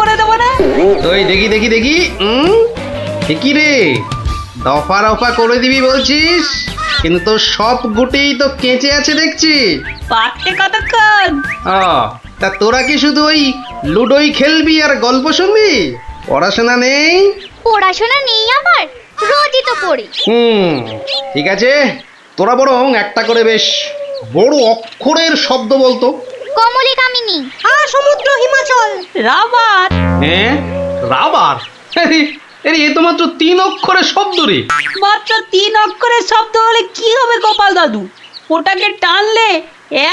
করে দেবো না। তুই দেখি দেখি দেখি কি রে, দফা রফা করে দিবি বলছিস, কিন্তু তোর সব গুটেই তো কেঁচে আছে দেখছি। পারতে কতক্ষণ? ও, তা তোরা কি শুধু ওই লুডোই খেলবি আর গল্প শুনবি? পড়াশোনা নেই? পড়াশোনা নেই আমার, রোজই তো পড়ি। ঠিক আছে, তোরা বরং একটা করে বেশ বড় অক্ষরের শব্দ বলতো। কমলি কামিনী, সমুদ্র হিমাচল, রাবার। হ্যাঁ, রাবার? এ তো মাত্র 3 অক্ষরের শব্দ রে। মাত্র 3 অক্ষরের শব্দ হলে কি হবে গোপাল দাদু? ওটাকে টানলে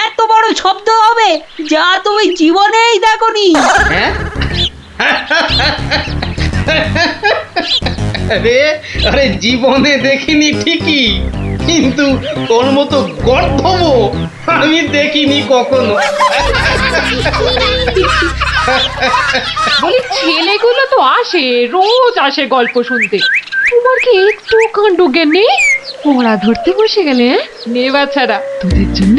এত বড় শব্দ হবে যা তুমি জীবনেই দেখোনি। হ্যাঁ? আরে জীবনে দেখিনি ঠিকই, কিন্তু তোর মতো গর্ধব আমি দেখিনি কখনো। বলি ছেলেগুলো তো আসে, রোজ আসে গল্প শুনতে, তোমার কি একটু কাণ্ড জ্ঞান নেই? পড়া ধরতে বসে গেলে নে বাচ্চারা, তোদের জন্য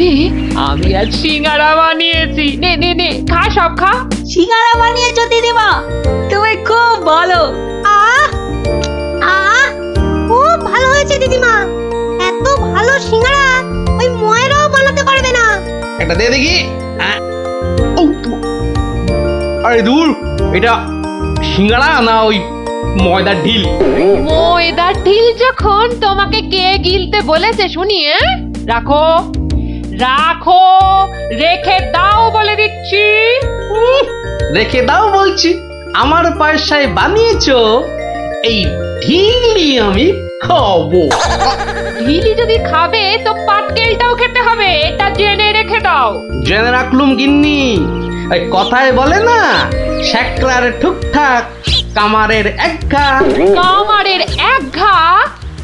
আমি আজ সিঙ্গারা বানিয়েছি। নে নে নে, খা, সব খা। সিঙ্গারা বানিয়েছো দিদিমা, তুমি খুব ভালো। খুব ভালো হয়েছে দিদিমা। এত ভালো সিঙ্গারা ওই ময়রাও বানাতে পারবে না। একটা দে দেখি। আরে দূর, এটা সিঙ্গাড়া না ওই ময়দার ঢিল? ময়দার ঢিল যখন তোমাকে কে গিলতে বলেছে শুনি? রাখো রাখো, রেখে দাও বলে দিচ্ছি। রেখে দাও বলছি? আমার পয়সায় বানিয়েছো, এই ঢিলি আমি খাবো। ঢিলি যদি খাবে তো পাটকেলটাও খেতে হবে, এটা জেনে রেখে দাও। জেনে রাখলুম গিন্নি। ওই কথায় বলে না, শ্যাকরার ঠুকঠাক কামারের এক ঘা। কামারের এক ঘা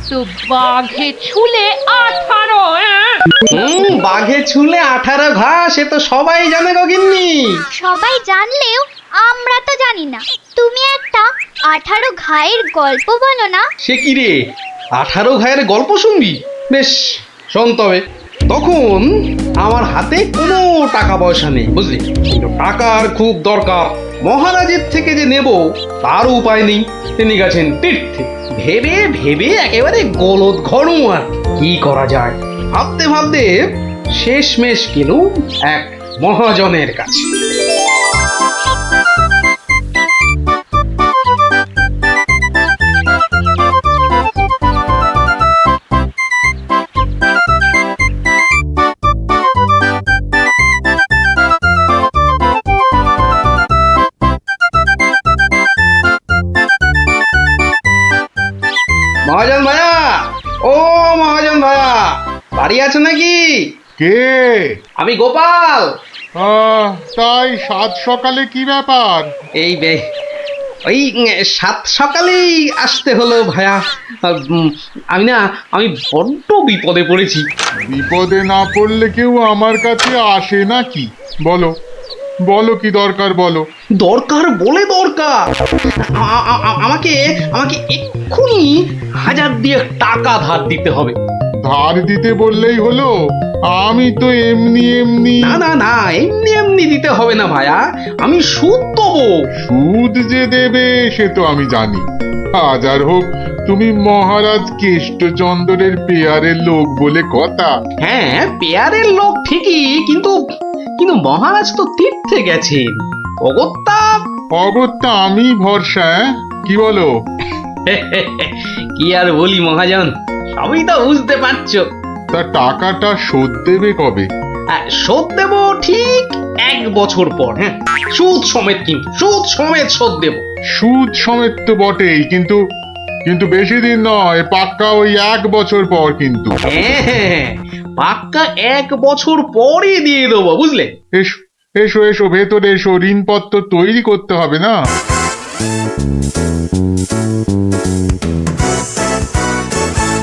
তো বাঘে ছুলে 18। বাঘে ছুলে 18 ঘা, সে তো সবাই জানে গো গিন্নি। সবাই জানলেও আমরা তো জানি না। তুমি একটা 18 ঘায়ের গল্প বলো না। সে কি রে, 18 ঘায়ের গল্প শুনবি? বেশ, শোন তবে। তখন আমার হাতে কোনো টাকা পয়সা নেই, বুঝলি, কিন্তু টাকার খুব দরকার। মহারাজের থেকে যে নেব তার উপায় নেই, তিনি গেছেন তীর্থে। ভেবে ভেবে একেবারে গলদ ঘরু। আর কি করা যায়, ভাবতে ভাবতে শেষমেশ গেল এক মহাজনের কাছে। মহাজন ভাইয়া, ও মহাজন ভাইয়া, বাড়ি আছে নাকি? কে? আমি গোপাল। তাই সাত সকালে কি ব্যাপার? এই ওই 7 সকালেই আসতে হলো ভাইয়া। আমি বড্ড বিপদে পড়েছি। বিপদে না পড়লে কেউ আমার কাছে আসে নাকি? বলো বলো, কি দরকার বলো। দরকার বলে দরকার, আমাকে আমাকে এক্ষুনি 1000 দিয়ে টাকা ধার দিতে হবে। ধার দিতে বললেই হলো? আমি তো এমনি এমনি। না না না, এমনি এমনি দিতে হবে না ভাইয়া, আমি সুদ দেবো। সুদ যে দেবে সে তো আমি জানি। হাজার হোক তুমি মহারাজ কেষ্টচন্দ্রের পেয়ারের লোক বলে কথা। হ্যাঁ, পেয়ারের লোক ঠিকই, কিন্তু কিন্তু মহারাজ তো তীর্থে গেছেন। অগত্যা আমি ভরসা। কি বলো? কি আর বলি মহাজন, সবই তো বুঝতে পারছো। তা টাকাটা শোধ দেবে কবে? শোধ দেব ঠিক 1 বছর পর। হ্যাঁ, সুদ সমেত, কিন্তু সুদ সমেত শোধ দেব। সুদ সমেত তো বটেই, কিন্তু কিন্তু বেশি দিন নয়, পাক্কা ওই 1 বছর পর কিন্তু। হ্যাঁ, পাক্কা 1 বছর পরই দিয়ে দেবো, বুঝলে। এসো এসো এসো, ভেতরে এসো, ঋণপত্র তৈরি করতে হবে না?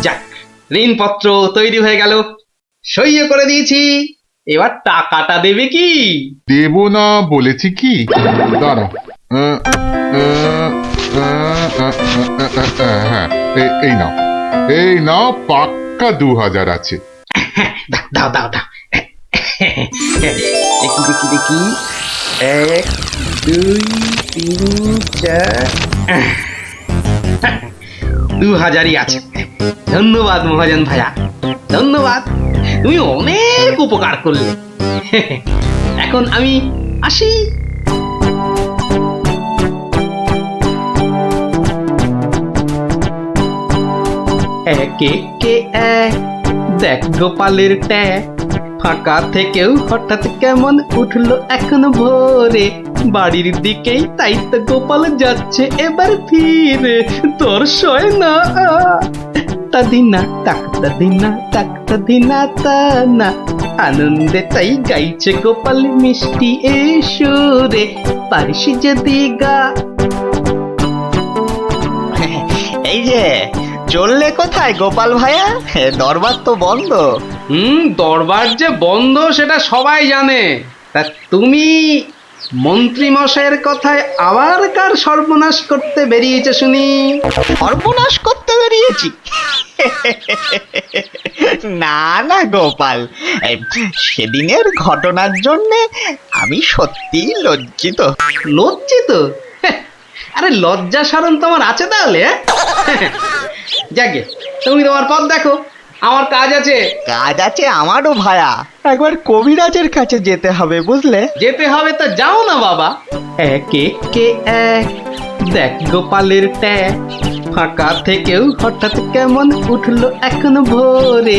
যাক, ঋণপত্র তৈরি হয়ে গেল, সইও করে দিয়েছি। এবার টাকাটা দেবে কি? দেব না বলেছি কি? দাঁড়াও, হ্যাঁ, এই নাও, এই নাও, পাক্কা 2000 আছে। দাও দাও দাও। দেখি দেখি দেখি, 1 2 3 4 2000ই আছে। ধন্যবাদ মহাজন ভাইয়া, ধন্যবাদ, তুমি অনেক উপকার করলে। এখন আমি আসি। একে কে এক, দেখ গোপালের ট্যাগ, ফাঁকা থেকেও হঠাৎ কেমন উঠলো এখন ভোরে, বাড়ির দিকেই তাই তো গোপাল যাচ্ছে এবার ফিরে, তোর সয় না তাদিনা তাকতা দিনা তাকতা দিনা তা না, আনন্দে তাই গাইছে গোপাল মিষ্টি এই সুরে, পারিস যদি গা। এই যে চললে কোথায় গোপাল ভাইয়া? দরবার তো বন্ধ। দরবার যে বন্ধ সেটা সবাই জানে, তা তুমি মন্ত্রী মশাইয়ের কথায় আবার কার সর্বনাশ করতে বেরিয়েছে শুনি? সর্বনাশ করতে বেরিয়েছি? না না গোপাল, সেদিনের ঘটনার জন্য আমি সত্যি লজ্জিত। লজ্জিত? আরে লজ্জা শরম তোমার আছে তাহলে? যাকে তুমি তোমার পথ দেখো, আমার কাজ আছে। কাজ আছে আমারও ভায়া, একবার কবিরাজের কাছে যেতে হবে বুঝলে। যেতে হবে তো যাও না বাবা। একে কে এক, দেখ গোপালের ট্যাগ, ফাঁকা থেকেও হঠাৎ কেমন উঠলো এখন ভোরে,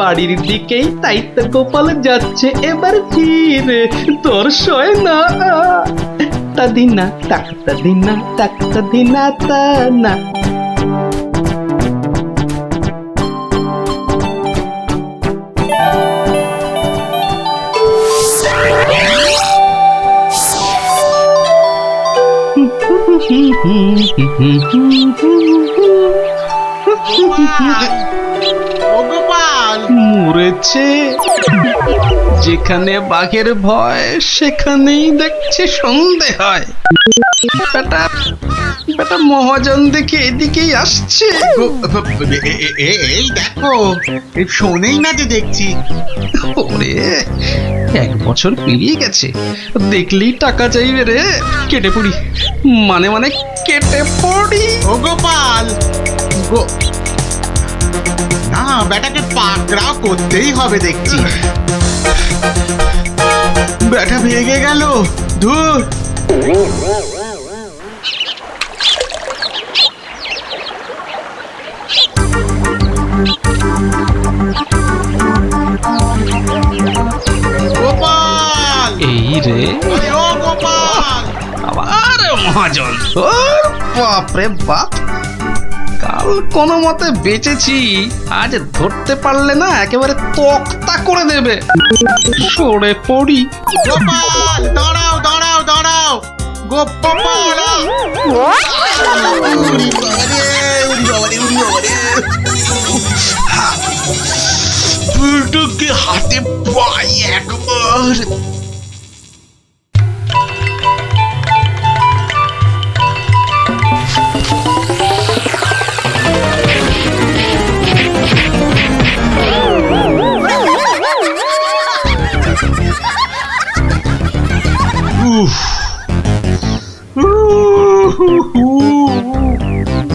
বাড়ির দিকেই তাই তো গোপাল যাচ্ছে এবার ফিরে, তোর সয় না তাদিনা তাকতা দিনা তাকতা দিনা তা না। মরেছে, যেখানে বাঘের ভয় সেখানেই দেখছে সন্ধে হয়। বেটা বেটা মহাজন দেখে এদিকেই আসছে। এই দেখো, শোনেই না যে দেখছি। ওরে 1 বছর পেরিয়ে গেছে, দেখলেই টাকা চাইবে রে। কেটে পড়ি, মানে মানে কেটে পড়ি। ও গোপাল না, বেটাকে পাকড়াও করতেই হবে দেখছি। বেটা ভেগে গেল, ধুর। গোপাল, এই রে, আরে ও গোপাল। আবার মহাজন। ওর বাপরে বাপ, কাল কোনো মতে বেঁচেছি, আজ ধরতে পারলে না একেবারে তক্তা করে দেবে। সরে পড়ি। গোপাল দাঁড়াও দাঁড়াও দাঁড়াও, গোপাল। বুড়োকে হাতে পাই একবার।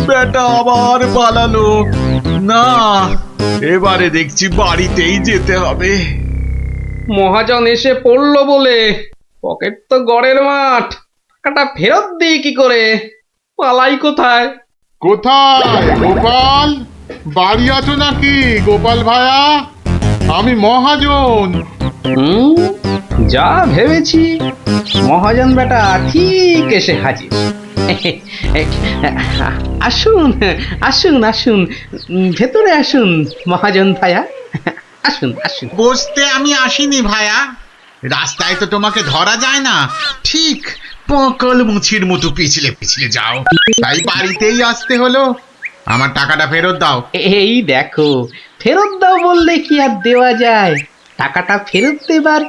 বেটা আবার পালালো। না, এবারে দেখছি বাড়িতেই যেতে হবে। মহাজন এসে পড়লো বলে, পকেট তো গড়ের মাঠ, টাকাটা ফেরত দিই কি করে? পালাই কোথায়? কোথায় গোপাল? বাড়ি আছো নাকি গোপাল ভায়া? আমি মহাজন। যা ভেবেছি, মহাজন বেটা ঠিক এসে হাজির। আসুন আসুন আসুন, ভেতরে আসুন মহাজন ভাইয়া, আসুন আসুন। বসতে আমি আসিনি ভায়া, রাস্তায় তো তোমাকে ধরা যায় না, ঠিক পকল মুছির মতো পিছলে পিছলে যাও, তাই বাড়িতেই আসতে হলো। আমার টাকাটা ফেরত দাও। এই দেখো, ফেরত দাও বললে কি আর দেওয়া যায়? টাকাটা ফেরত দেবার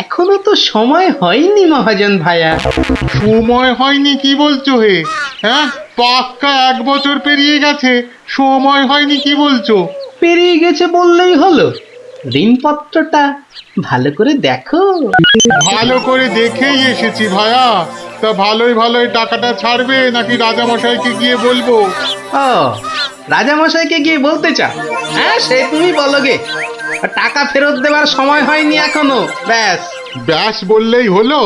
এখনো তো সময় হয়নি মহাজন ভাইয়া। সময় হয়নি কি বলছো হে? হ্যাঁ, পাক্কা 1 বছর পেরিয়ে গেছে, সময় হয়নি কি বলছো? পেরিয়ে গেছে বললেই হলো? ঋণপত্রটা ভালো করে দেখো। ভালো করে দেখেই এসেছি ভায়া। তা ভালোই ভালোই টাকাটা ছাড়বে নাকি রাজামশাইকে গিয়ে বলবো? ও, রাজামশাইকে গিয়ে বলতে চাও? হ্যাঁ, সে তুমি বলো গে। টাকা ফেরত দেওয়ার সময় হয়নি এখনো। ব্যাস। ব্যাস বললেই হলো?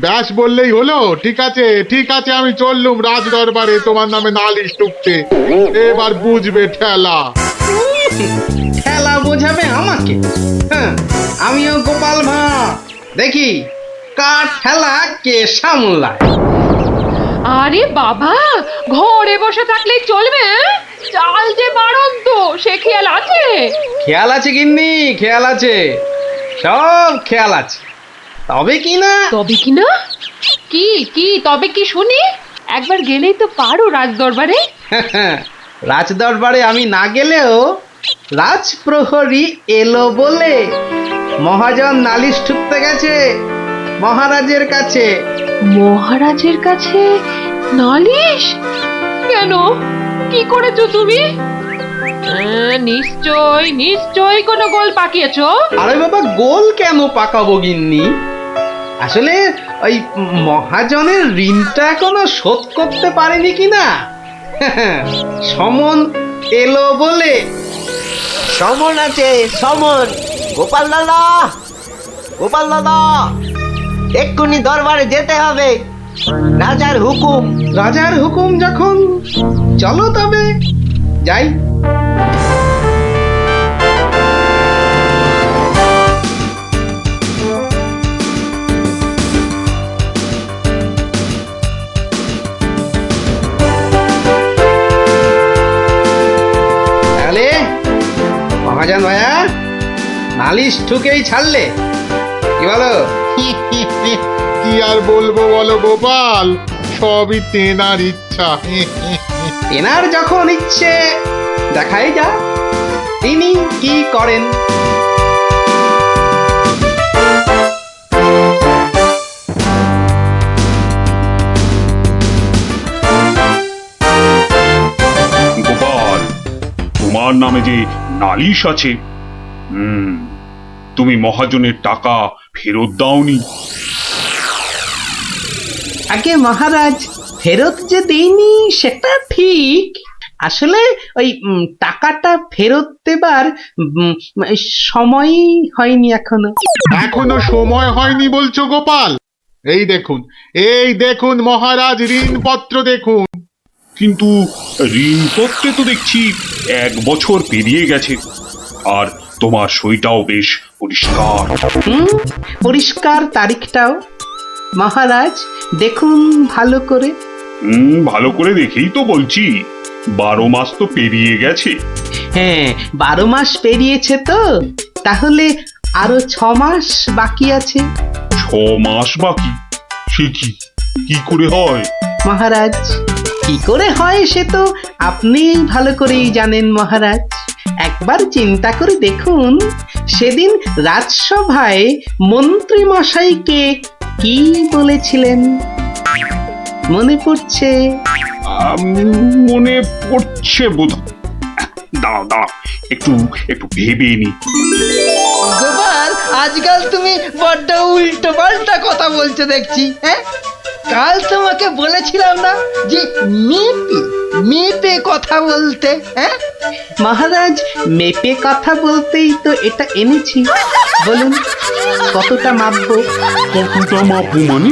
ব্যাস বললেই হলো? ঠিক আছে ঠিক আছে, আমি চললুম রাজ দরবারে তোমার নামে নালিশ টুকতে। এবার বুঝবে ঠেলা। খেলা বোঝাবে আমাকে? হ্যাঁ, আমিও গোপাল ভাঁড়। দেখি কার খেলা কে সামলায়। আরে বাবা, ঘরে বসে থাকলেই চলবে? চাল যে বাড়ন্ত, সে খেয়াল আছে? খেয়াল আছে গিন্নি, খেয়াল আছে, সব খেয়াল আছে। তবে কি না, তবে কি না? কি কি তবে কি শুনি? একবার গেলেই তো পারো রাজ দরবারে। রাজ দরবারে আমি না গেলেও রাজপ্রহরী এলো বলে মহাজন নালিশ ঠুকতে গেছে মহারাজের কাছে। মহারাজের কাছে নালিশ? কেন, কি করেছো তুমি? নিশ্চয় নিশ্চয় কোনো গোল পাকিয়েছো। আরে বাবা, গোল কেন পাকাবো গিন্নি? আসলে ওই মহাজনের ঋণটা এখনো শোধ করতে পারেনি কিনা। সমন এলো বলে। সমন আছে, সমন। গোপাল দাদা, গোপাল দাদা, এক্ষুনি দরবারে যেতে হবে, রাজার হুকুম। রাজার হুকুম যখন, চলো তবে যাই। তাহলে মহাজন ভাইয়া নালিশ ঠুকেই ছাড়লে, কি বলো? কি আর বলবো বলো গোপাল, সবই তেনার ইচ্ছা। তেনার যখন ইচ্ছে, দেখাই যা তিনি কি করেন। গোপাল, তোমার নামে যে নালিশ আছে, তুমি মহাজনের টাকা ফেরত দাওনি। আগে মহারাজ, ফেরত যে দেইনি সেটা ঠিক। আসলে ওই টাকাটা ফেরত দেবার সময় হয়নি এখনো। এখনো সময় হয়নি বলছো গোপাল? এই দেখুন মহারাজ, ঋণপত্র দেখুন। কিন্তু ঋণপত্রে তো দেখছি 1 বছর পেরিয়ে গেছে, আর তোমার সইটাও বেশ পরিষ্কার। পরিষ্কার তারিখটাও। মহারাজ দেখুন ভালো করে। ভালো করে দেখেই তো বলছি, 12 মাস তো পেরিয়ে গেছে। হ্যাঁ, 12 মাস পেরিয়েছে তো, তাহলে আরো 6 মাস বাকি আছে। 6 মাস বাকি? সে কি করে হয়? মহারাজ, কি করে হয় সে তো আপনি ভালো করেই জানেন মহারাজ। একবার চিন্তা করে দেখুন, সেদিন রাজসভায় মন্ত্রী মশাইকে কি বলেছিলেন? মনে পড়ছে? মনে পড়ছে বোধ। দাঁড়াও, একটু ভেবে নি। গোপাল, আজকাল তুমি বড্ড উল্টো পাল্টা কথা বলছো দেখছি। হ্যাঁ, কাল তোমাকে বলেছিলাম না যে মেপে মেপে কথা বলতে? হ্যাঁ মহারাজ, মেপে কথা বলতেই তো এটা এনেছি। বলুন কতটা মাপবো? কতটা মাপবো মানে?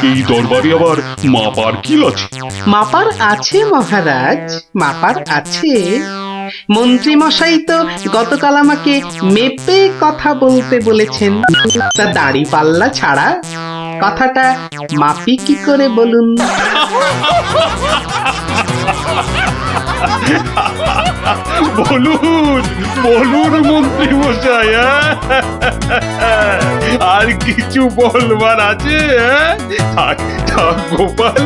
এই দরবারে আবার মাপার কি আছে? মাপার আছে মহারাজ, মাপার আছে। মন্ত্রী মশাই তো গতকাল আমাকে মেপে কথা বলতে বলেছেন। তা দাড়ি পাল্লা ছাড়া কথাটা মাপি কি করে বলুন? বলুন মন্ত্রী মশাই, আর কিছু বলবার আছে? গোপাল,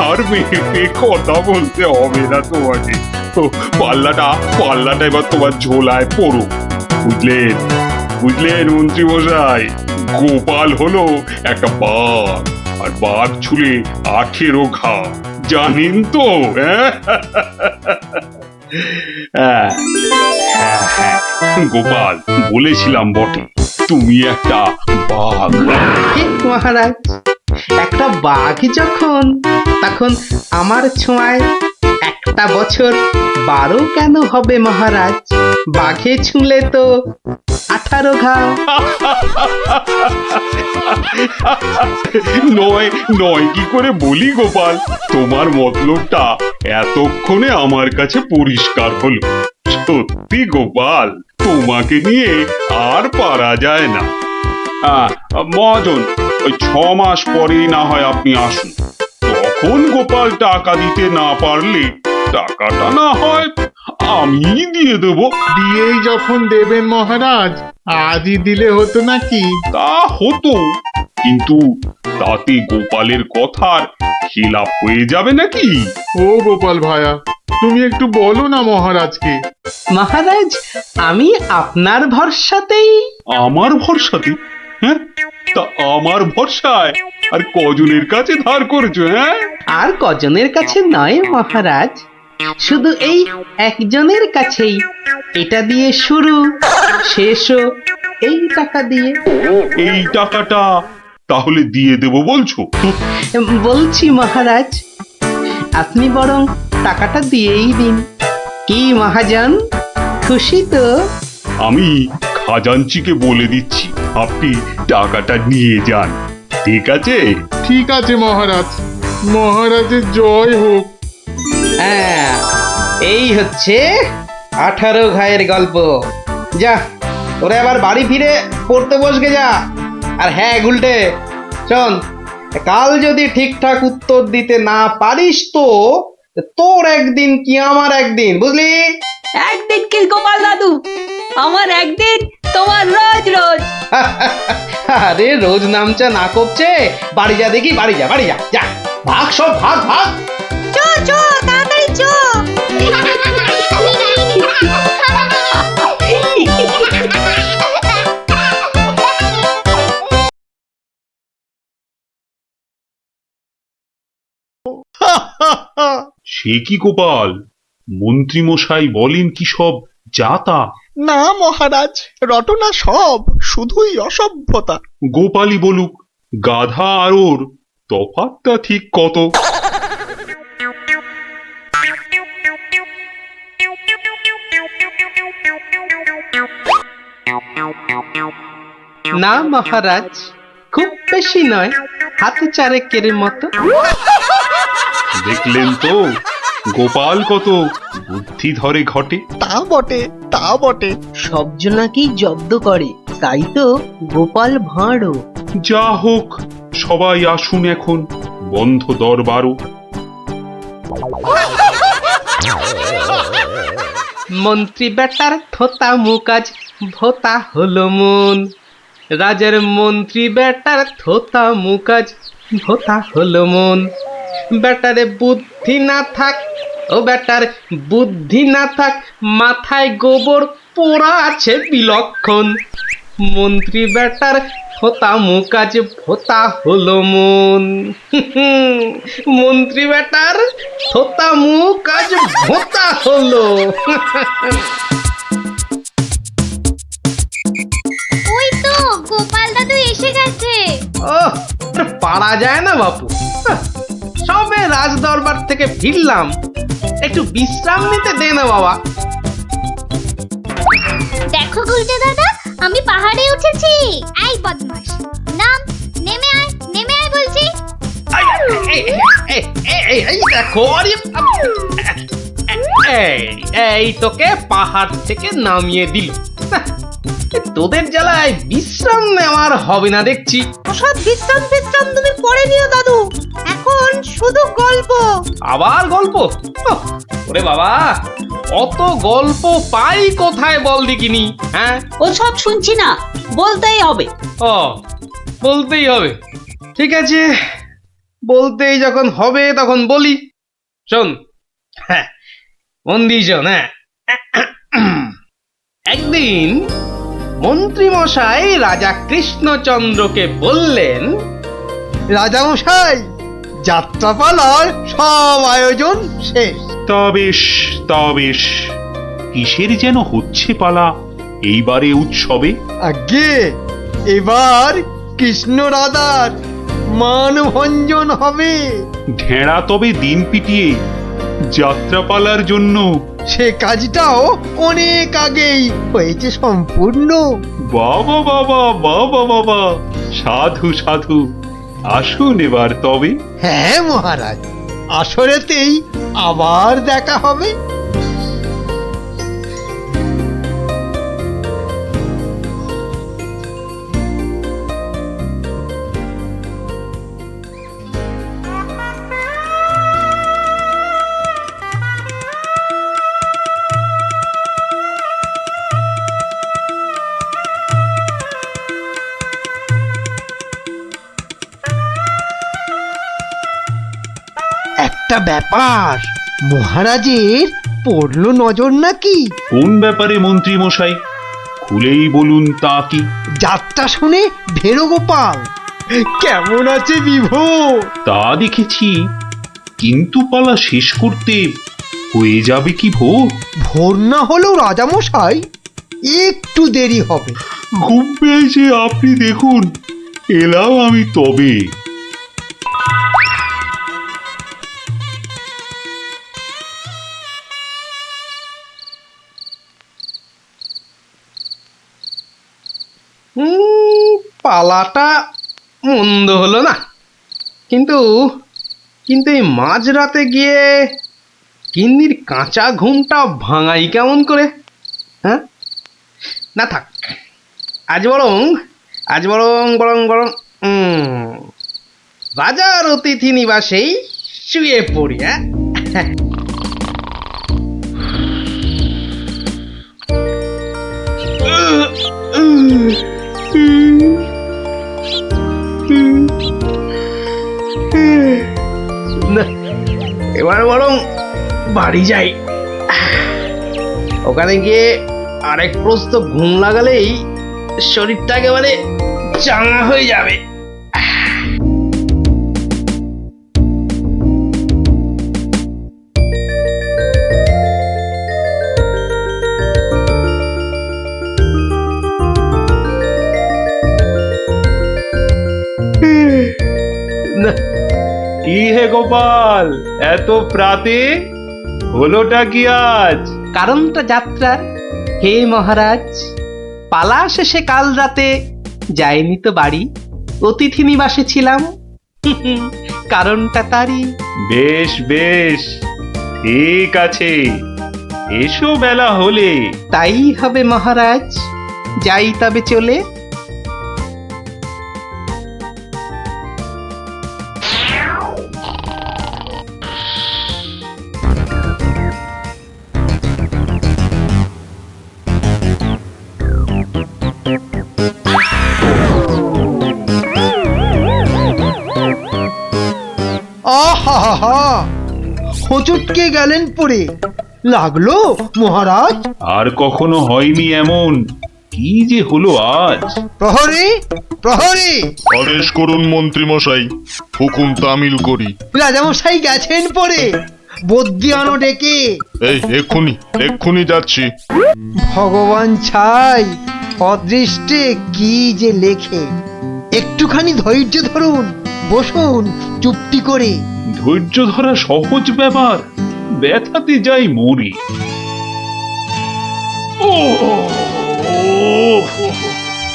আর মেপে কথা বলতে হবে না তোমাকে। তো পাল্লাটা এবার তোমার ঝোলায় পড়ো। বুঝলেন মন্ত্রী মশাই? গোপাল হলো একটা বাঘ, আর বাঘ ছুলে 18 ঘা, জানেন তো? হ্যাঁ। হ্যাঁ, গোপাল, বলেছিলাম বটে তুমি একটা বাঘ। ঠিক মহারাজ, একটা বাঘ যখন, তখন আমার ছোঁয়ায় একটা বছর 12 কেন হবে মহারাজ? বাঘে ছুঁলে তো 18 ঘা। নয় নয় কি করে বলি গোপাল, তোমার মতলবটা এতক্ষণে আমার কাছে পরিষ্কার হলো। সত্যি গোপাল, তোমাকে নিয়ে আর পারা যায় না। মহাজন, ওই 6 মাস পরেই না হয় আপনি আসুন, তখন গোপাল টাকা দিতে না পারলে টাকাটা না হয় আমি দিয়ে দেবো। দিয়েই যখন দেবেন মহারাজ, আজই দিলে হতো নাকি? তা হতো, কিন্তু তাতে গোপালের কথার খিলাপ হয়ে যাবে নাকি? ও গোপাল ভায়া, তুমি একটু বলো না মহারাজকে। মহারাজ, আমি আপনার ভরসাতেই। আমার ভরসাতে? হ্যাঁ, তা আমার ভরসায় আর কজনের কাছে ধার করেছো? হ্যাঁ, আর কজনের কাছে নয় মহারাজ, শুধু এই একজনের কাছেই। এটা দিয়ে শুরু, শেষও এই টাকা দিয়ে। এই টাকাটা তাহলে দিয়ে দেবো বলছো? বলছি মহারাজ, আপনি বরং টাকাটা দিয়েই দিন। কি মহাজন, খুশি তো? আমি খাজাঞ্চিকে বলে দিচ্ছি, আপনি টাকাটা নিয়ে যান, ঠিক আছে? ঠিক আছে মহারাজ, মহারাজের জয় হোক। হ্যাঁ, এই হচ্ছে 18 ঘায়ের গল্প। যা, তোরে আবার বাড়ি ফিরে পড়তে বসগে যা। আর হ্যাঁ গুলটে, শোন, কাল যদি ঠিকঠাক উত্তর দিতে না পারিস তো তোর একদিন কি আমার একদিন, বুঝলি? একদিন কি গোপাল দাদু, আমার একদিন, তোমার রোজ রোজ। আরে রোজ নামচা না করছে, বাড়ি যা দেখি, বাড়ি যা, বাড়ি যা, যা, ভাগ সব, ভাগ ভাগ। চো চো তাড়াতাড়ি চো। সে কি গোপাল, মন্ত্রী মশাই বলেন কি সব যাতা? না মহারাজ, রটনা সব, শুধুই অসভ্যতা। গোপালই বলুক, গাধা আর ওর তফাৎটা ঠিক কত? না মহারাজ, খুব বেশি নয়, হাতে চারেকের মতো। দেখলেন তো গোপাল কত বুদ্ধি ধরে ঘটে। তা বটে, তা বটে। সব জনাকেই জব্দ করে, তাই তো গোপাল ভাঁড়ও। যা হোক, সবাই আসুন এখন, বন্ধ দরবারও। মন্ত্রী বেটার থোতা মুকাজ ভোতা হলো মন। রাজার মন্ত্রী বেটার থোতা মুকাজ ভোতা হলো মন। বেটারে বুদ্ধি না থাক, ও বেটার বুদ্ধি না থাক, মাথায় গোবর পোড়া আছে বিলক্ষণ। মন্ত্রী বেটার থোতা মুকাজ ভোতা হলো মন। মন্ত্রী বেটার থোতা মুকাজ ভোতা হলো। ওই তো গোপাল দাদু এসে গেছে। ওহ, পারা যায় না বাপু। সবে রাজ দরবার থেকে ফিরলাম, একটু বিশ্রাম নিতে দে না বাবা। দেখো গুলটে দাদা, আমি পাহাড়ে উঠেছি। এই বদমাশ, নাম, নেমে আয়, নেমে আয় বলছি। এই দেখো, আরে, এই তোকে পাহাড় থেকে নামিয়ে দিল। তোদের জ্বালায় বিশ্রাম নেওয়ার হবে না দেখছি। ওসব বিশ্রাম বিশ্রাম তুমি পরে নিও দাদু, এখন শুধু গল্প। আবার গল্প? ওরে বাবা, অত গল্প পাই কোথায় বল দেখিনি? হ্যাঁ, ওসব শুনছি না, বলতেই হবে। ও, বলতেই হবে। ঠিক আছে, বলতেই যখন হবে তখন বলি। শোন, হ্যাঁ, মন দিয়ে শোন। হ্যাঁ, একদিন মন্ত্রী মশাই রাজা কৃষ্ণচন্দ্রকে বললেন, রাজা মশাই, যাত্রাপালার সব আয়োজন শেষ। তা বেশ, তা বেশ, কিসের যেন হচ্ছে পালা এইবারে উৎসবে? আগে এবার কৃষ্ণ রাধার মানভঞ্জন হবে। ঢেঁড়া তবে দিন পিটিয়ে যাত্রাপালার জন্য। সে কাজটাও অনেক আগেই হয়েছে সম্পূর্ণ। বাবা বাবা বাবা বাবা, সাধু সাধু, আসুন এবার তবে। হ্যাঁ মহারাজ, আসরেতেই আবার দেখা হবে। একটা ব্যাপার, মহারাজের পড়লো নজর নাকি? কোন ব্যাপারে মন্ত্রী মশাই, খুলেই বলুন তা কি? যাত্রা শুনে ভেরো গোপাল কেমন আছে বিভোর? তা দেখেছি, কিন্তু পালা শেষ করতে হয়ে যাবে কি ভোর? ভোর না হলেও রাজামশাই একটু দেরি হবে। ঘুম পেয়েছে আপনি দেখুন, এলাম আমি তবে। পালাটা মন্দ হলো না, কিন্তু কিন্তু এই মাঝরাতে গিয়ে গিন্নির কাঁচা ঘুমটা ভাঙাই কেমন করে? হ্যাঁ, না থাক, আজ বরং বরং বরং রাজার অতিথি নিবাসেই শুয়ে পড়ি। হ্যাঁ, না, এবার বরং বাড়ি যাই। ওখানে গিয়ে আরেক প্রস্ত ঘুম লাগালেই শরীরটা একেবারে চাঙা হয়ে যাবে। না, কি হে গোপাল, এত প্রাতে হলোটা কি আজ? কারণটা যাত্রার হে মহারাজ, পালা শেষে কাল রাতে যাইনি তো বাড়ি, অতিথি নিবাসে ছিলাম। কারণটা তারই। বেশ বেশ, ঠিক আছে, এসো বেলা হলে। তাই হবে মহারাজ, যাই তবে চলে। আহা, হোঁচটকে গেলেন পড়ে, লাগলো মহারাজ? আর কখনো হয়নি এমন, কি যে হলো আজ? প্রহরী, প্রহরী! আদেশ করুন মন্ত্রী মশাই, হুকুম তামিল করি। রাজামশাই গেছেন পড়ে, বদ্যি আনো ডেকে। এই এক্ষুনি যাচ্ছি। ভগবান ছাই অদৃষ্টে কি যে লেখে। একটুখানি ধৈর্য ধরুন, বসুন চুপটি করে। ধৈর্য ধরা সহজ ব্যাপার, ব্যথাতে যাই মরি। ও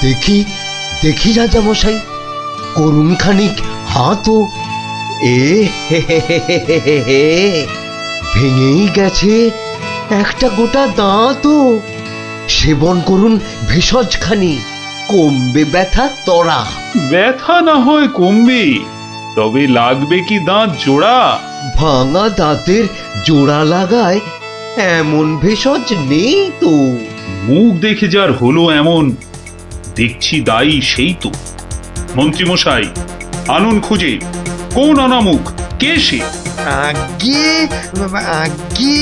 দেখি দেখি রাজামশাই, করুন খানিক হাতও। ভেঙেই গেছে একটা গোটা দাঁতও। সেবন করুন ভেষজ খানি, কমবে ব্যথা তরা। ব্যথা না হয় কমবে, তবে লাগবে কি দাঁত জোড়া? ভাঙা দাঁতের জোড়া লাগায় এমন ভেষজ নেই তো। মুখ দেখে যার হলো এমন, দেখছি দায়ী সেই তো। মন্ত্রী মশাই, আনুন খুঁজে, কোন অনামুখ, কে সে? আগে আগে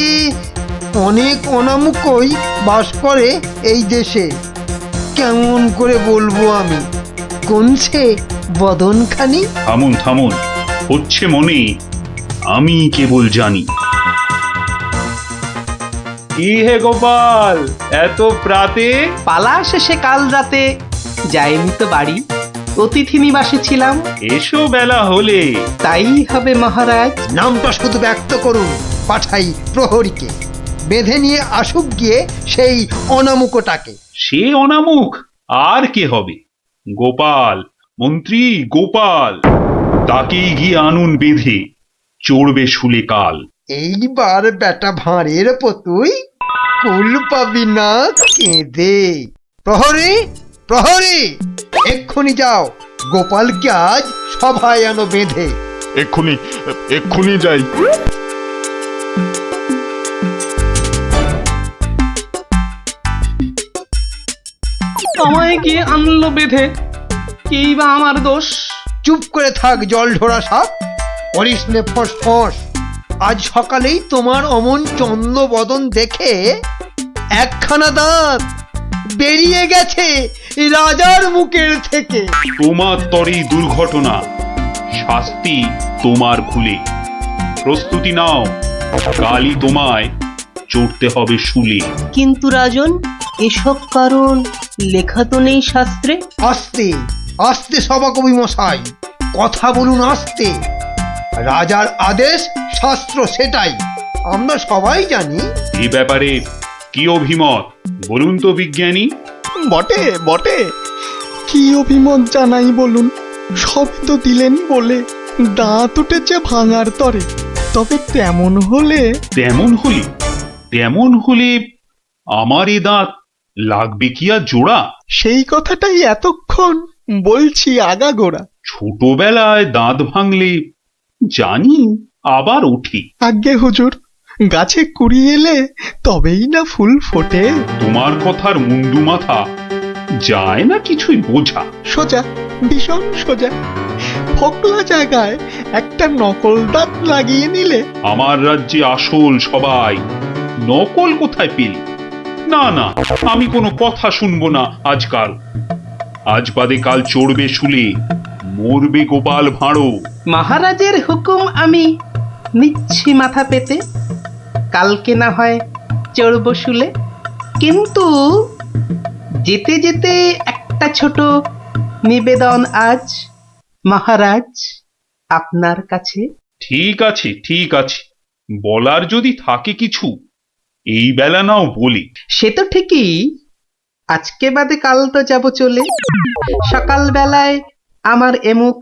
অনেক অনামুকই বাস করে এই দেশে। কেমন করে বলবো আমি, কোন সে বদনখানি? থামুন থামুন, হচ্ছে মনে, আমি কেবল জানি। কি হে গোপাল, এত প্রাতে? পালা শেষে কাল রাতে যাইনি তো বাড়ি, অতিথি নিবাসে ছিলাম। এসো বেলা হলে। তাই হবে মহারাজ। নামটা শুধু ব্যক্ত করুন, পাঠাই প্রহরীকে, বেঁধে নিয়ে আসুক গিয়ে সেই অনামুকটাকে। সে অনামুখ আর কে হবে? গোপাল, মন্ত্রী গোপাল, তাকেই গিয়ে আনুন বেঁধে, চড়বে শুলে কাল। এইবার বেটা ভাঁড়ের পতুই কুল পাবি না কেঁদে। প্রহরী, প্রহরী, এক্ষুনি যাও, গোপালকে আজ সভায় আনো বেঁধে। এক্ষুনি এক্ষুনি যাই। আমায় গিয়ে আনলো বেঁধে, কি বা আমার দোষ? চুপ করে থাক জল ঢোড়া সাপ, করিস নে ফোঁস ফোঁস। আজ সকালেই তোমার অমন চন্দ্র বদন দেখে একখানা দাঁত বেরিয়ে গেছে রাজার মুখের থেকে। তোমার তরে দুর্ঘটনা, শাস্তি তোমার খুলে। প্রস্তুতি নাও, কালই তোমায় চড়তে হবে শুলে। কিন্তু রাজন, এসব কারণ লেখা তো নেই শাস্ত্রে। আস্তে আস্তে সভাকবি মশাই, কথা বলুন আস্তে। রাজার আদেশ শাস্ত্র সেটাই আমরা সবাই জানি। এ ব্যাপারে কি অভিমত বলুন তো বিজ্ঞানী? বটে বটে, কি অভিমত জানাই বলুন। সবই তো দিলেন বলে, দাঁত উঠেছে ভাঙার তরে। তবে তেমন হলে তেমন হলে আমার এ দাঁত লাগবে কি আর জোড়া? সেই কথাটাই এতক্ষণ বলছি আগাগোড়া। ছোটবেলায় দাঁত ভাঙলে জানি আবার উঠি। আজ্ঞে হুজুর, গাছে কুড়ি এলে তবেই না ফুল ফোটে। তোমার কথার মুন্ডু মাথা যায় না কিছুই বোঝা। সোজা, ভীষণ সোজা। ফোকলা জায়গায় একটা নকল দাঁত লাগিয়ে নিলে। আমার রাজ্যে আসল সবাই, নকল কোথায় পেলি? না না, আমি কোনো কথা শুনবো না আজকাল। আজ বাদে কাল চড়বে শুলে, মরবে গোপাল ভাঁড়ো। মহারাজের হুকুম আমি নিচ্ছি মাথা পেতে, কালকে না হয় চড়ব শুলে। কিন্তু যেতে যেতে একটা ছোট নিবেদন আজ মহারাজ আপনার কাছে। ঠিক আছে ঠিক আছে, বলার যদি থাকে কিছু এই বেলা নাও বলি। সে তো ঠিকই, আজকে বাদে কাল তো যাব চলে। সকাল বেলায় আমার এমুখ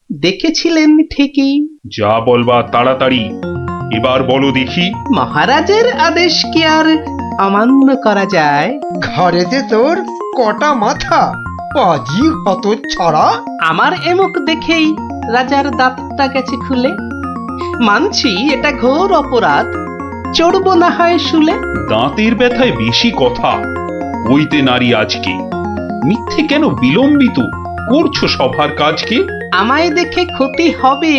দেখেছিলেন ঠিকই। যা বলবা তাড়াতাড়ি এবার বলো দেখি। মহারাজের আদেশ কি আর অমান্য করা যায়? ঘরে যে তোর কটা মাথা, পাজি হত ছড়া। আমার এমুখ দেখেই রাজার দাঁতটা গেছে খুলে। মানছি এটা ঘোর অপরাধ, চড়ব না হয় শুলে। দাঁতের ব্যথায় বেশি কথা কইতে নারী আজকে, মিথ্যে কেন বিলম্বিত করছো সভার কাজকে? আমায় দেখে ক্ষতি হবে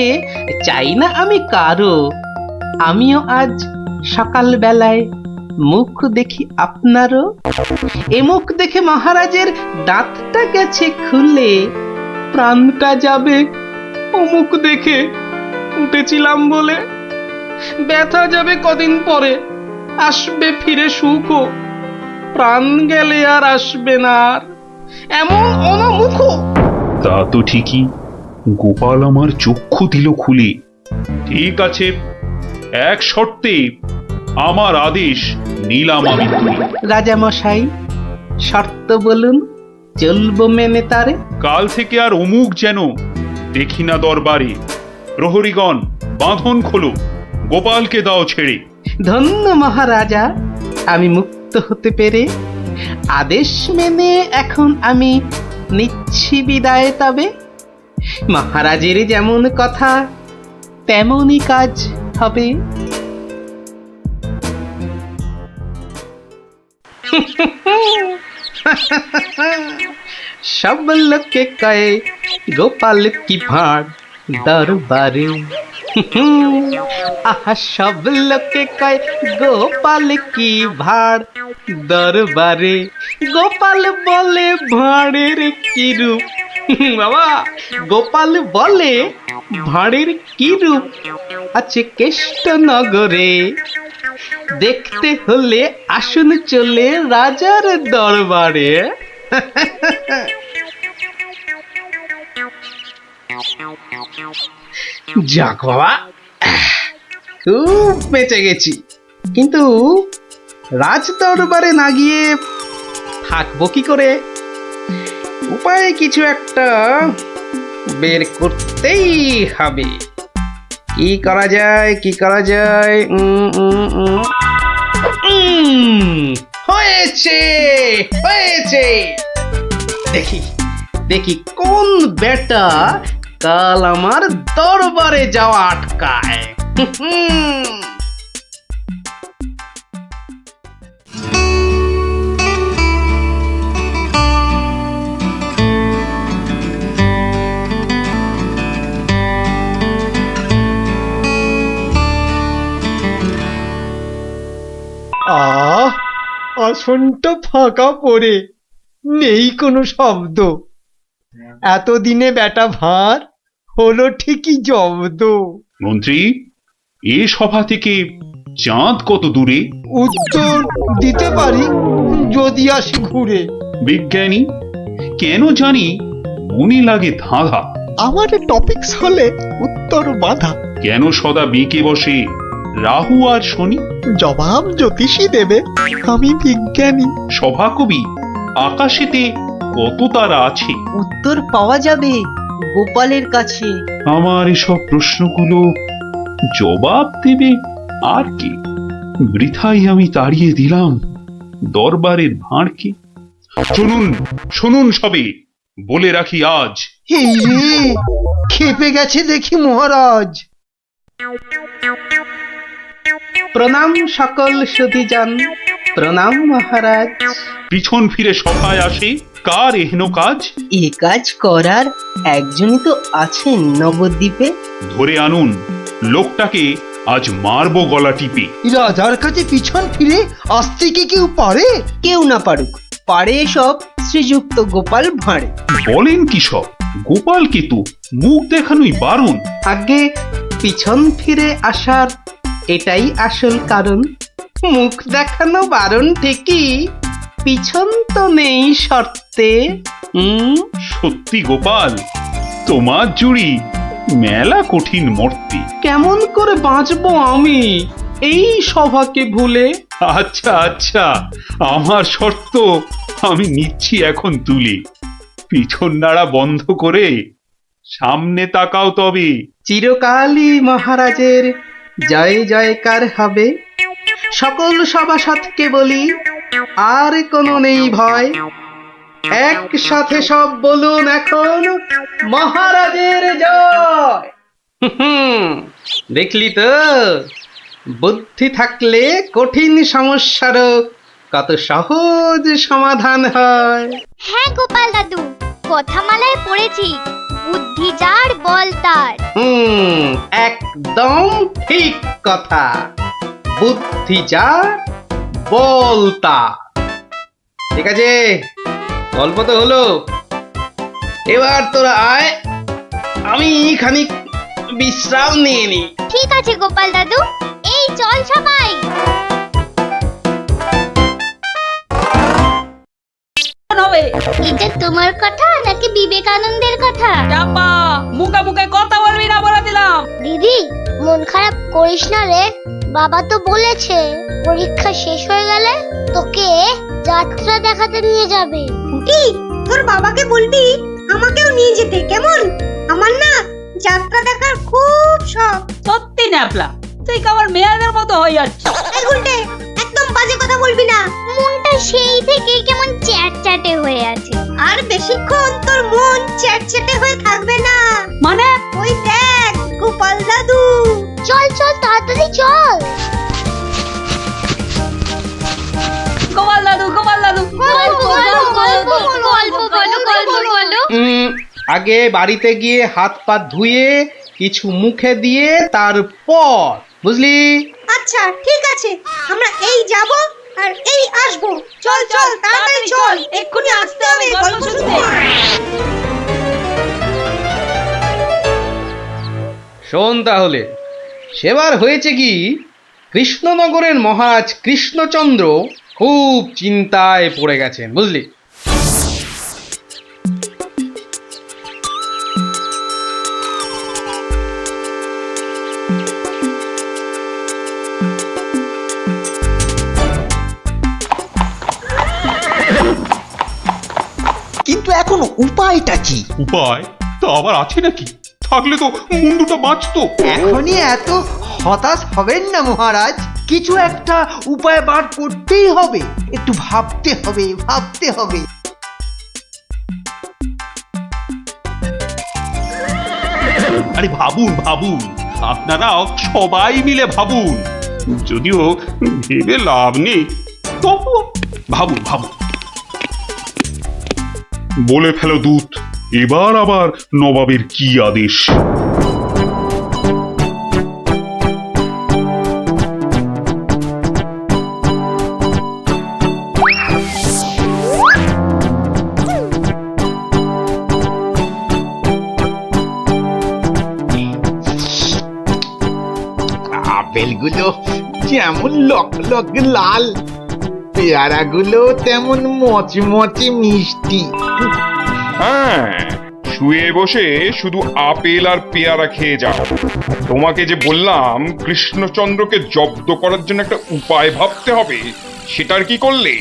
চাই না আমি কারো। আমিও আজ সকাল বেলায় মুখ দেখি আপনারও। এ মুখ দেখে মহারাজের দাঁতটা গেছে খুলে, প্রাণটা যাবে ও মুখ দেখে উঠেছিলাম বলে। ব্যথা যাবে কদিন পরে, আসবে ফিরে সুখ, প্রাণ গেলে আর আসবে না আর এমন অনামুখ। তা তো ঠিকই, গোপাল আমার চক্ষু দিল খুলে। ঠিক আছে, এক শর্তে আমার আদেশ নিলাম আমি তুলে। রাজা মশাই, শর্ত বলুন, চলবো মেনে তারে। কাল থেকে আর অমুক যেন দেখি না দরবারে। প্রহরীগণ বাঁধন খোলো, গোপালকে দাও ছেড়ে। ধন্য মহারাজা, আমি মুক্ত হতে পেরে। আদেশ মেনে এখন আমি নিচ্ছি বিদায়। তবে মহারাজের যেমন কথা তেমনই কাজ হবে। সব লোকে কয়ে গোপাল কি ভাঁড় দরবারে। আহা, সব লোকে কয় গোপাল কি ভাঁড় দরবারে। গোপাল বলে ভাঁড়ের কি রূপ। বাবা, গোপাল বলে ভাঁড়ের কি রূপ আছে কেষ্ট নগরে। দেখতে হলে আসুন চলে রাজার দরবারে। যাক বাবা, খুব বেঁচে গেছি। কিন্তু রাজ দরবারে না গিয়ে থাকবো কি করে? উপায় কিছু একটা বের করতেই হবে। কি করা যায়, কি করা যায়? হয়েছে, হয়েছে। দেখি দেখি কোন বেটা কাল আমার দরবারে যাওয়া আটকায়। আসনটা ফাঁকা পড়ে নেই কোনো শব্দ। এতদিনে বেটা ভাঁড় হলো ঠিকই জব্দ। মন্ত্রী, এ সভা থেকে চাঁদ কত দূরে? উত্তর দিতে পারি যদি আসি ঘুরে। বিজ্ঞানী, কেন জানি মনে লাগে ধাঁধা। আমার টপিকস হলে উত্তর বাধা। কেন সদা বেঁকে বসে রাহু আর শনি? জবাব জ্যোতিষী দেবে, আমি বিজ্ঞানী। সভাকবি, আকাশেতে কত তারা আছে? উত্তর পাওয়া যাবে গোপালের কাছে। আমার এসব প্রশ্নগুলো জবাব দেবে আর কে? বৃথাই আমি তাড়িয়ে দিলাম দরবারের ভাঁড়কে। শুনুন শুনুন সবে, বলে রাখি আজ। এই রে, খেপে গেছে দেখি মহারাজ। প্রণাম সকল সুধীজন, প্রণাম মহারাজ। পিছন ফিরে সভায় আসে কার এহেন কাজ? এ কাজ করার একজনই তো আছেন নবদ্বীপে। ধরে আনুন লোকটাকে, আজ মারবো গলা টিপে। রাজার কাছে পিছন ফিরে আসতে কি কেউ পারে? কেউ না পারুক, পারে এসব শ্রীযুক্ত গোপাল ভাঁড়ে। বলেন কি সব? গোপালকে তো মুখ দেখানোই বারণ। আগে পিছন ফিরে আসার এটাই আসল কারণ। মুখ দেখানো বারণ ঠিকই, পিছন তো নেই শর্তে। সত্যি গোপাল, তোমার জুড়ি মেলা কঠিন মর্তে। কেমন করে বাঁচবো আমি এই সভাকে ভুলে? আচ্ছা আচ্ছা, আমার শর্ত আমি নিচ্ছি এখন তুলে। পিছন নাড়া বন্ধ করে সামনে তাকাও তবে। চিরকালই মহারাজের জয় জয়কার হবে। সকল সভাসদকে বলি, আর কোনো নেই ভয়। একসাথে সব বলুন এখন, মহারাজের জয়। দেখলি তো, বুদ্ধি থাকলে কঠিন সমস্যারও কত সহজ সমাধান হয়। হ্যাঁ গোপাল দাদু, কথামালায় পড়েছি, বুদ্ধি যার বল তার। একদম ঠিক কথা। বুদ্ধি যা, বল তার। ঠিক আছে, গল্প তো হলো, এবার তোরা আয়, আমি খানিক বিশ্রাম নিয়ে নি। ঠিক আছে গোপাল দাদু, এই চল সবাই। এটা তোমার কথা নাকি বিবেকানন্দের কথা? চাপা, মুখে মুখে কথা বলবি না বলে দিলাম। দিদি, মন খারাপ করিস না রে। বাবা তো বলেছে পরীক্ষা শেষ হয়ে গেলে তোকে যাত্রা দেখাতে নিয়ে যাবে। কি তোর বাবাকে বলবি আমাকেও নিয়ে যেতে, কেমন? আমার না যাত্রা দেখার খুব শখ। সত্যি ন্যাপলা, তুই কেমন মেয়েদের মতো হয়ে যাচ্ছিস। এই উল্টে, একদম বাজে কথা বলবি না। মনটা সেই থেকে কেমন চ্যাটচ্যাটে হয়ে আছে। আর বেশিক্ষণ তোর মন চ্যাটচ্যাটে হয়ে থাকবে না। মানে? ওই দেখ গোপাল দাদু। চল চল তাড়াতাড়ি চল। গোপাল দাদু, গোপাল দাদু, গল্প বলো। আগে বাড়িতে গিয়ে হাত পা ধুয়ে কিছু মুখে দিয়ে তারপর, বুঝলি? আচ্ছা ঠিক আছে, আমরা এই যাব আর এই আসবো। চল চল তাড়াতাড়ি চল, এক্ষুনি আসতে হবে গল্প শুনতে। শোন তাহলে, সেবার হয়েছে কি, কৃষ্ণনগরের মহারাজ কৃষ্ণচন্দ্র খুব চিন্তায় পড়ে গেছেন, বুঝলি? কিন্তু এখন উপায়টা কি? উপায় তা আবার আছে নাকি? থাকলে তো মুন্ডুটা বাঁচতো। এখনই এত হতাশ হবেন না মহারাজ, কিছু একটা উপায় বার করতেই হবে, একটু ভাবতে হবে, ভাবতে হবে। আরে ভাবুন ভাবুন, আপনারাও সবাই মিলে ভাবুন। যদিও ভেবে লাভ নেই, তবু ভাবুন ভাবুন। বলে ফেলো দূত, এবার আবার নবাবের কি আদেশ? আপেলগুলো যেমন লক লক লাল, পেয়ারাগুলো তেমন মচমচে মিষ্টি। হ্যাঁ, শুয়ে বসে শুধু আপেল আর পেয়ারা খেয়ে যাও। তোমাকে যে বললাম কৃষ্ণচন্দ্রকে জব্দ করার জন্য একটা উপায় ভাবতে হবে, সেটার কি করলে?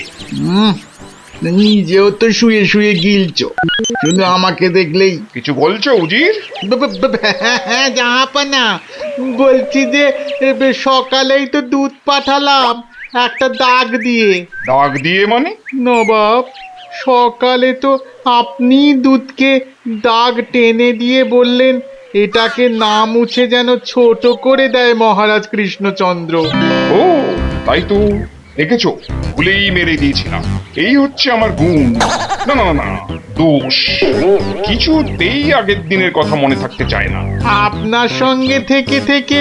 নিজেও তো শুয়ে শুয়ে গিলছো, শুধু আমাকে দেখলেই। কিছু বলছো উজির? হ্যাঁ জাহাপানা, বলছি যে সকালেই তো দুধ পাঠালাম একটা দাগ দিয়ে। দাগ দিয়ে মানে? নবাব, সকালে তো আপনি দুধকে দাগ টেনে দিয়ে বললেন এটাকে না মুছে যেন ছোট করে দেয় মহারাজ কৃষ্ণচন্দ্র। ও তাই তো, দেখেছো, ভুলেই মেরে দিয়েছিলাম। এই হচ্ছে আমার গুণ, না না না দোষ। কিছুতেই আগের দিনের কথা মনে থাকতে চায় না। আপনার সঙ্গে থেকে থেকে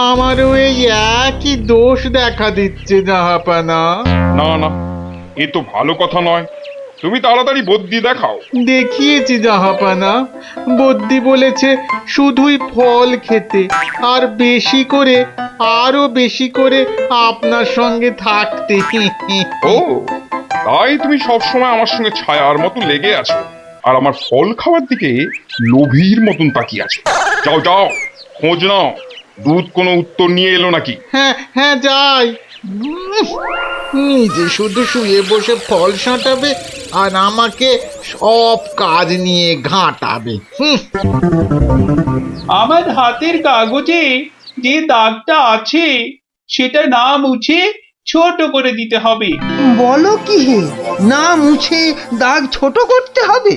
আমারও এই একই দোষ দেখা দিচ্ছে জাহাপানা। না না, এ তো ভালো কথা নয়। তুমি তাড়াতাড়ি বদ্যি দেখাও। দেখিয়েছি জাহাপানা, বদ্যি বলেছে শুধুই ফল খেতে, আর বেশি করে, আরো বেশি করে আপনার সঙ্গে থাকতে। ও তাই তুমি সবসময় আমার সঙ্গে ছায়ার মতো লেগে আছো, আর আমার ফল খাওয়ার দিকে লোভীর মতন তাকিয়ে আছো। যাও যাও, খোঁজ নাও, দুধ কোনো উত্তর নিয়ে এলো নাকি। হ্যাঁ হ্যাঁ যাই। নিজে শুধু শুয়ে বসে ফল সাঁটাবে আর আমাকে সব কাজ নিয়ে ঘাঁটাবে। আমার হাতের কাগজে যে দাগটা আছে সেটা না মুছে ছোট করে দিতে হবে। বলো কি হে, না মুছে দাগ ছোট করতে হবে?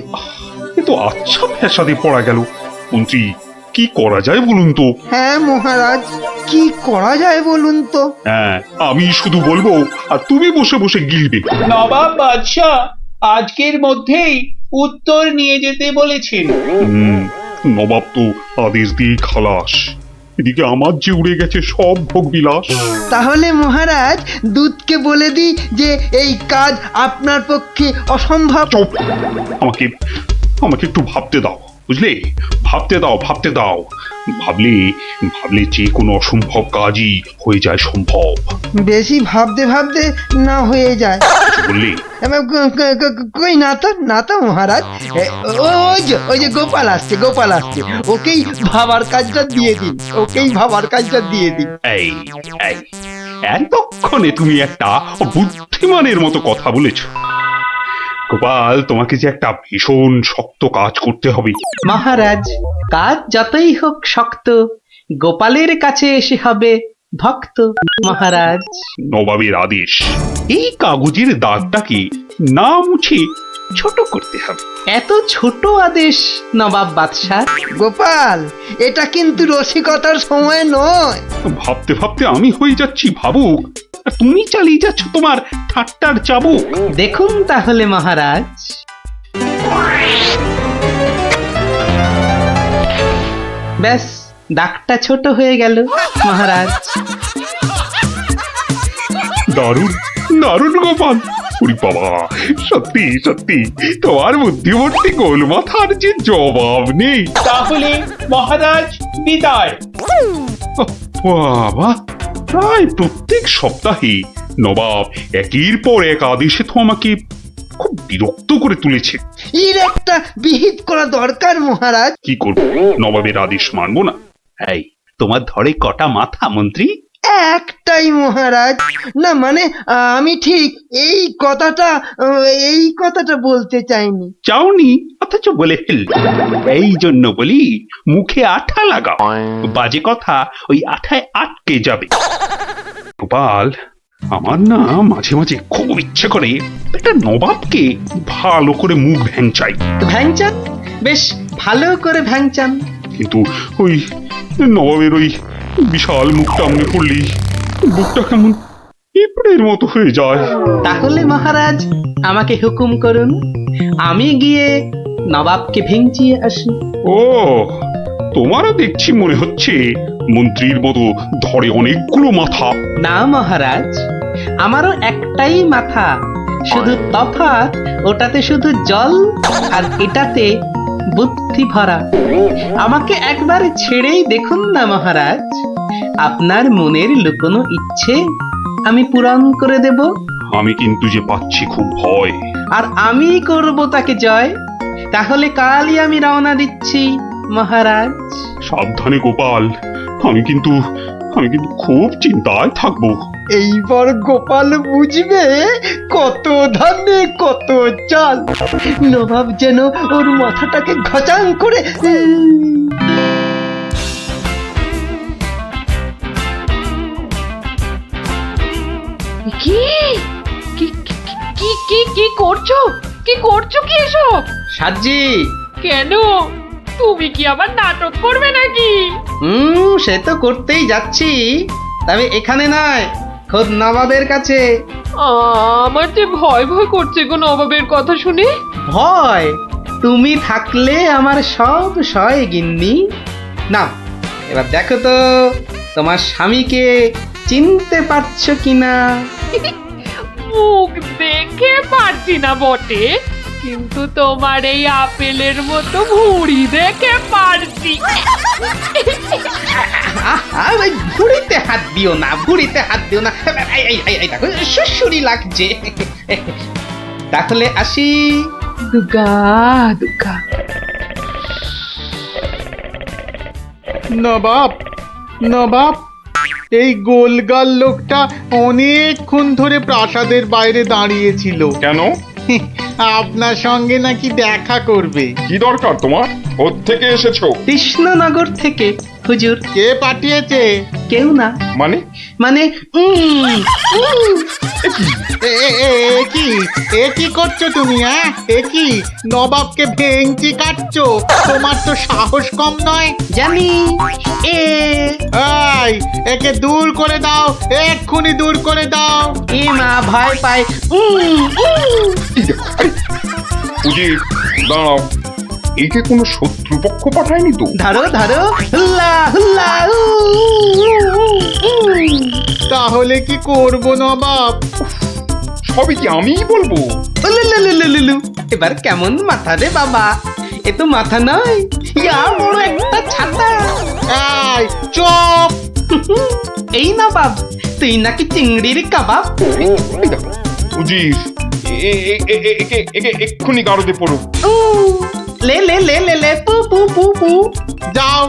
এ তো আচ্ছা ফ্যাসাদে পড়া গেল। মন্ত্রী, কি করা যায় বলুন তো? হ্যাঁ মহারাজ, কি করা যায় বলুন তো? হ্যাঁ, আমি শুধু বলবো আর তুমি বসে বসে গিলবে। নবাব বাদশাহ আজকের মধ্যেই উত্তর নিয়ে যেতে বলেছেন। নবাব তো আদেশ দিয়ে খালাস, এদিকে আমার যে উড়ে গেছে সব ভোগ বিলাস। তাহলে মহারাজ দুধকে বলে দিই যে এই কাজ আপনার পক্ষে অসম্ভব। আমাকে আমাকে একটু ভাবতে দাও, বুঝলে? ভাবতে দাও, ভাবতে দাও। ভাবলে ভাবলে যে কোনো অসম্ভব কাজই হয়ে যায় সম্ভব। বেশি ভাবতে ভাবতে না হয়ে যায়। বললে কই না তো, না তো মহারাজ। ওই যে গোপাল আসছে, গোপাল আসছে, ওকেই ভাবার কাজটা দিয়ে দিন, ওকেই ভাবার কাজটা দিয়ে দিন। এই এই এতক্ষণে তুমি একটা বুদ্ধিমানের মতো কথা বলেছ। গোপাল, তোমাকে যে একটা ভীষণ শক্ত কাজ করতে হবে। মহারাজ, কাজ যতই হোক শক্ত, গোপালের কাছে এসে হবে ভক্ত। মহারাজ, নবাবের আদেশ, এই কাগজের দাগটাকে না মুছে ছোট করতে হবে। এত ছোট আদেশ নবাব বাদশাহ? গোপাল, এটা কিন্তু রসিকতার সময় নয়। ভাবতে ভাবতে আমি হয়ে যাচ্ছি ভাবুক, আর তুমি চালিয়ে যাচ্ছ তোমার ঠাট্টার চাবুক। দেখুন তাহলে মহারাজ। ব্যাস, দাগটা ছোট হয়ে গেল মহারাজ। দারুণ দারুণ গোপাল, ওরে বাবা, সত্যি সত্যি তোমার বুদ্ধিমত্তি গোল মাথার যে জবাব নেই। তাহলে মহারাজ বিদায়। বাবা, প্রায় প্রত্যেক সপ্তাহে নবাব একের পর এক আদেশে তো আমাকে খুব বিরক্ত করে তুলেছে। এর একটা বিহিত করা দরকার মহারাজ। কি করব, নবাবের আদেশ মানবো না? এই, তোমার ধরে কটা মাথা মন্ত্রী? একটাই মহারাজ। না মানে আমি ঠিক এই কথাটা বলতে চাইনি। চাওনি অথচ বলে ফেলল। এই জন্য বলি মুখে আঠা লাগাও, বাজে কথা ওই আঠায় আটকে যাবে। গোপাল, আমার না মাঝে মাঝে খুব ইচ্ছে করে একটা নবাবকে ভালো করে মুখ ভ্যাংচাই। ভ্যাংচান, বেশ ভালো করে ভ্যাংচান। কিন্তু ওই নবাবের ওই বিশাল মুখটা মনে পড়লেই বুকটা কেমন পিঁপড়ের মতো হয়ে যায়। তাহলে মহারাজ আমাকে হুকুম করুন, আমি গিয়ে নবাবকে ভেঙচিয়ে আসি। ও, তোমারও দেখছি মনে হচ্ছে মন্ত্রীর মতো ধরে অনেকগুলো মাথা। না মহারাজ, আমারও একটাই মাথা, শুধু তফাৎ ওটাতে শুধু জল আর এটাতে বুদ্ধি ভরা। আমাকে একবার ছেড়েই দেখুন না মহারাজ, আপনার মনের লুকোনো ইচ্ছে আমি পূরণ করে দেব। আমি কিন্তু যে পাচ্ছি খুব ভয়। আর আমি করব তাকে জয়। তাহলে কালই আমি রওনা দিচ্ছি মহারাজ। সাবধানে গোপাল, আমি কিন্তু খুব চিন্তায় থাকবো। এইবার গোপাল বুঝবে কত ধানে কত চাল। নবাব যেন ওর মাথাটাকে ঘচাং করে কি কি কি কি কি করছো? কি করছো কি এসব? সাজি, কেন? তুমি কি আবার নাটক করবে নাকি? সে তো করতেই যাচ্ছি, তবে এখানে নয়, খোদ নবাবের কাছে। আমার যে ভয় ভয় করছে গো নবাবের কথা শুনে। ভয়? তুমি থাকলে আমার সব সয় গিন্নি। না, এবার দেখো তো তোমার স্বামীকে চিনতে পারছো কিনা। মুখ দেখে পারছি না বটে, কিন্তু তোমার এই আপেলের মতো ভুঁড়ি দেখে পারছি। ওই ভুঁড়িতে হাত দিও না, ভুঁড়িতে হাত দিও না। দেখো সুসুরি লাগছে। তাহলে আসি। দুগা দুগা। নবাব, নবাব, এই গোলগাল লোকটা অনেকক্ষণ ধরে প্রাসাদের বাইরে দাঁড়িয়েছিল। কেন? আপনার সঙ্গে নাকি দেখা করবে। কি দরকার তোমার? কোত্থেকে এসেছো? কৃষ্ণনগর থেকে হুজুর। কে পাঠিয়েছে? কেউ না। মানে? মানে এ কি করছো তুমি? হ্যাঁ, এ কি নবাবকে ভেঙচি কাটছো? তোমার তো সাহস কম নয়। জানি। এই, একে দূর করে দাও, এক্ষুনি দূর করে দাও। এ মা ভয় পায়। উজির, দাঁড়াও, একে কোনো শত্রুপক্ষ পাঠায়নি তো? ধরো ধরো, হুল্লা হুল্লা। তাহলে কি করব নবাব? সবই কি আমিই বলবো? এবার কেমন মাথা রে বাবা? এ তো মাথা নয়, ইয়া বড় একটা ছাতা। এই চুপ! এই না বাব, তুই নাকি চিংড়ির কাবাব? উজির, একে এক্ষুনি গারদে পড়ো। লে লে লে লে লে পু পু পু পু। যাও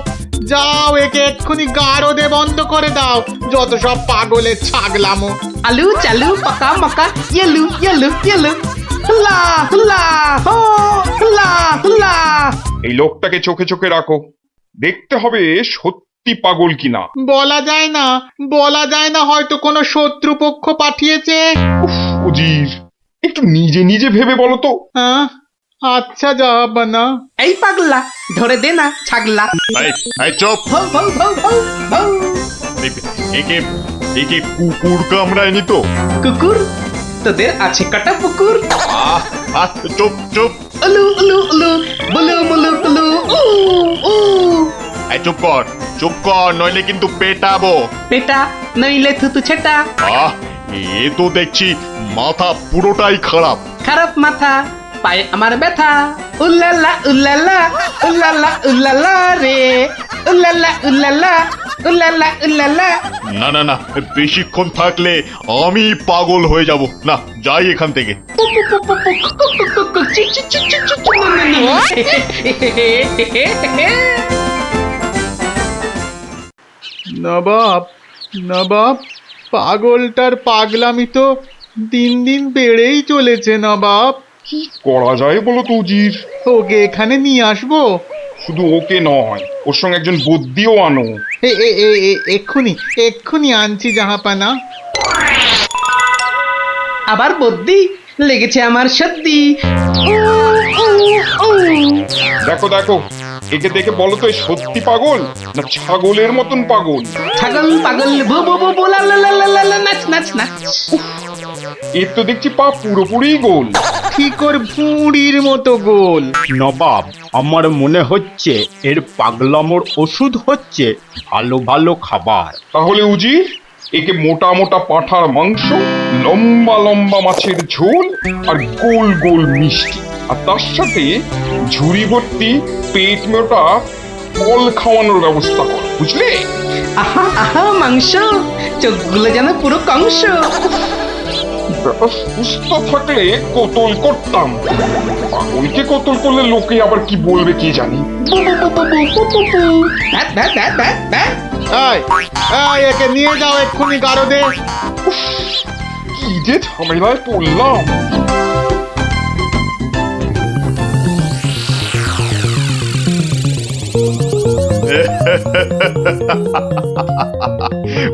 যাও, একে এক্ষুনি গারদে বন্ধ করে দাও। যত সব পাগলের ছাগলামো। আলু চালু পাকা মাকা ইয়েলু ইয়েলু ইয়েলু। হুল্লা হুল্লা হো, হুল্লা হুল্লা। এই লোকটাকে চোখে চোখে রাখো, দেখতে হবে সত্যি পাগল কিনা। বলা যায় না, বলা যায় না, হয়তো কোনো শত্রুপক্ষ পাঠিয়েছে। উজির, একটু নিজে নিজে ভেবে বলো তো। হ্যাঁ, আচ্ছা জাহাপনা। এই পাগলা, ধরে দে না ছাগলা। চুপ! ভৌ ভৌ ভৌ ভৌ ভৌ। একে কুকুর কামড়ায়নি তো? কুকুর? তোদের আছে কটা পুকুর? চুপ চুপ! উলু উলু উলু, বুলু মুলু কুলু, উ উ। চুপ কর, চুপ কর, নইলে কিন্তু পেটাবো। পেটা নইলে থুতু ছেটা। এ তো দেখছি মাথা পুরোটাই খারাপ। খারাপ মাথা, পায়ে আমার ব্যথা। উল্লালা উল্লালা উল্লালা উল্লালা রে, উল্লালা উল্লালা উল্লাল্লা উল্লাল্লা। না না না, বেশিক্ষণ থাকলে আমি পাগল হয়ে যাব। না, যাই এখান থেকে। নবাব, নবাব, পাগলটার পাগলামি তো দিন দিন বেড়েই চলেছে নবাব। কি করা যায় বলো তো উজির? ওকে এখানে নিয়ে আসবো? শুধু ওকে নয়, ওর সঙ্গে একজন বদ্যিও আনো। এক্ষুনি এক্ষুনি আনছি জাহাপানা। আবার বদ্যি লেগেছে আমার সর্দি। দেখো দেখো, একে দেখে বলো তো, এ সত্যি পাগল না ছাগলের মতন পাগল? ছাগল পাগল বু বু বু বু লা লা লা লা লা লা, নাচ নাচ নাচ। এর তো দেখছি পা পুরোপুরি গোল। ঠিক ওর ভুঁড়ির মতো গোল। নবাব, আমার মনে হচ্ছে এর পাগলামোর ওষুধ হচ্ছে ভালো ভালো খাবার। তাহলে উজির, একে মোটা মোটা পাঁঠার মাংস, লম্বা লম্বা মাছের ঝোল, আর গোল গোল মিষ্টি, আর তার সাথে ঝুড়ি ভর্তি পেট মোটা ফল খাওয়ানোর ব্যবস্থা কর, বুঝলে? আহা আহা মাংস, চোখগুলো যেন পুরো কংস। ব্যাপার সুস্থ থাকলে কতল করতাম, পাগলকে কতল করলে লোকে আবার কি বলবে কে জানি। একে নিয়ে যাও এক্ষুনি গারদে। কি যে ঝামেলায় পড়লাম।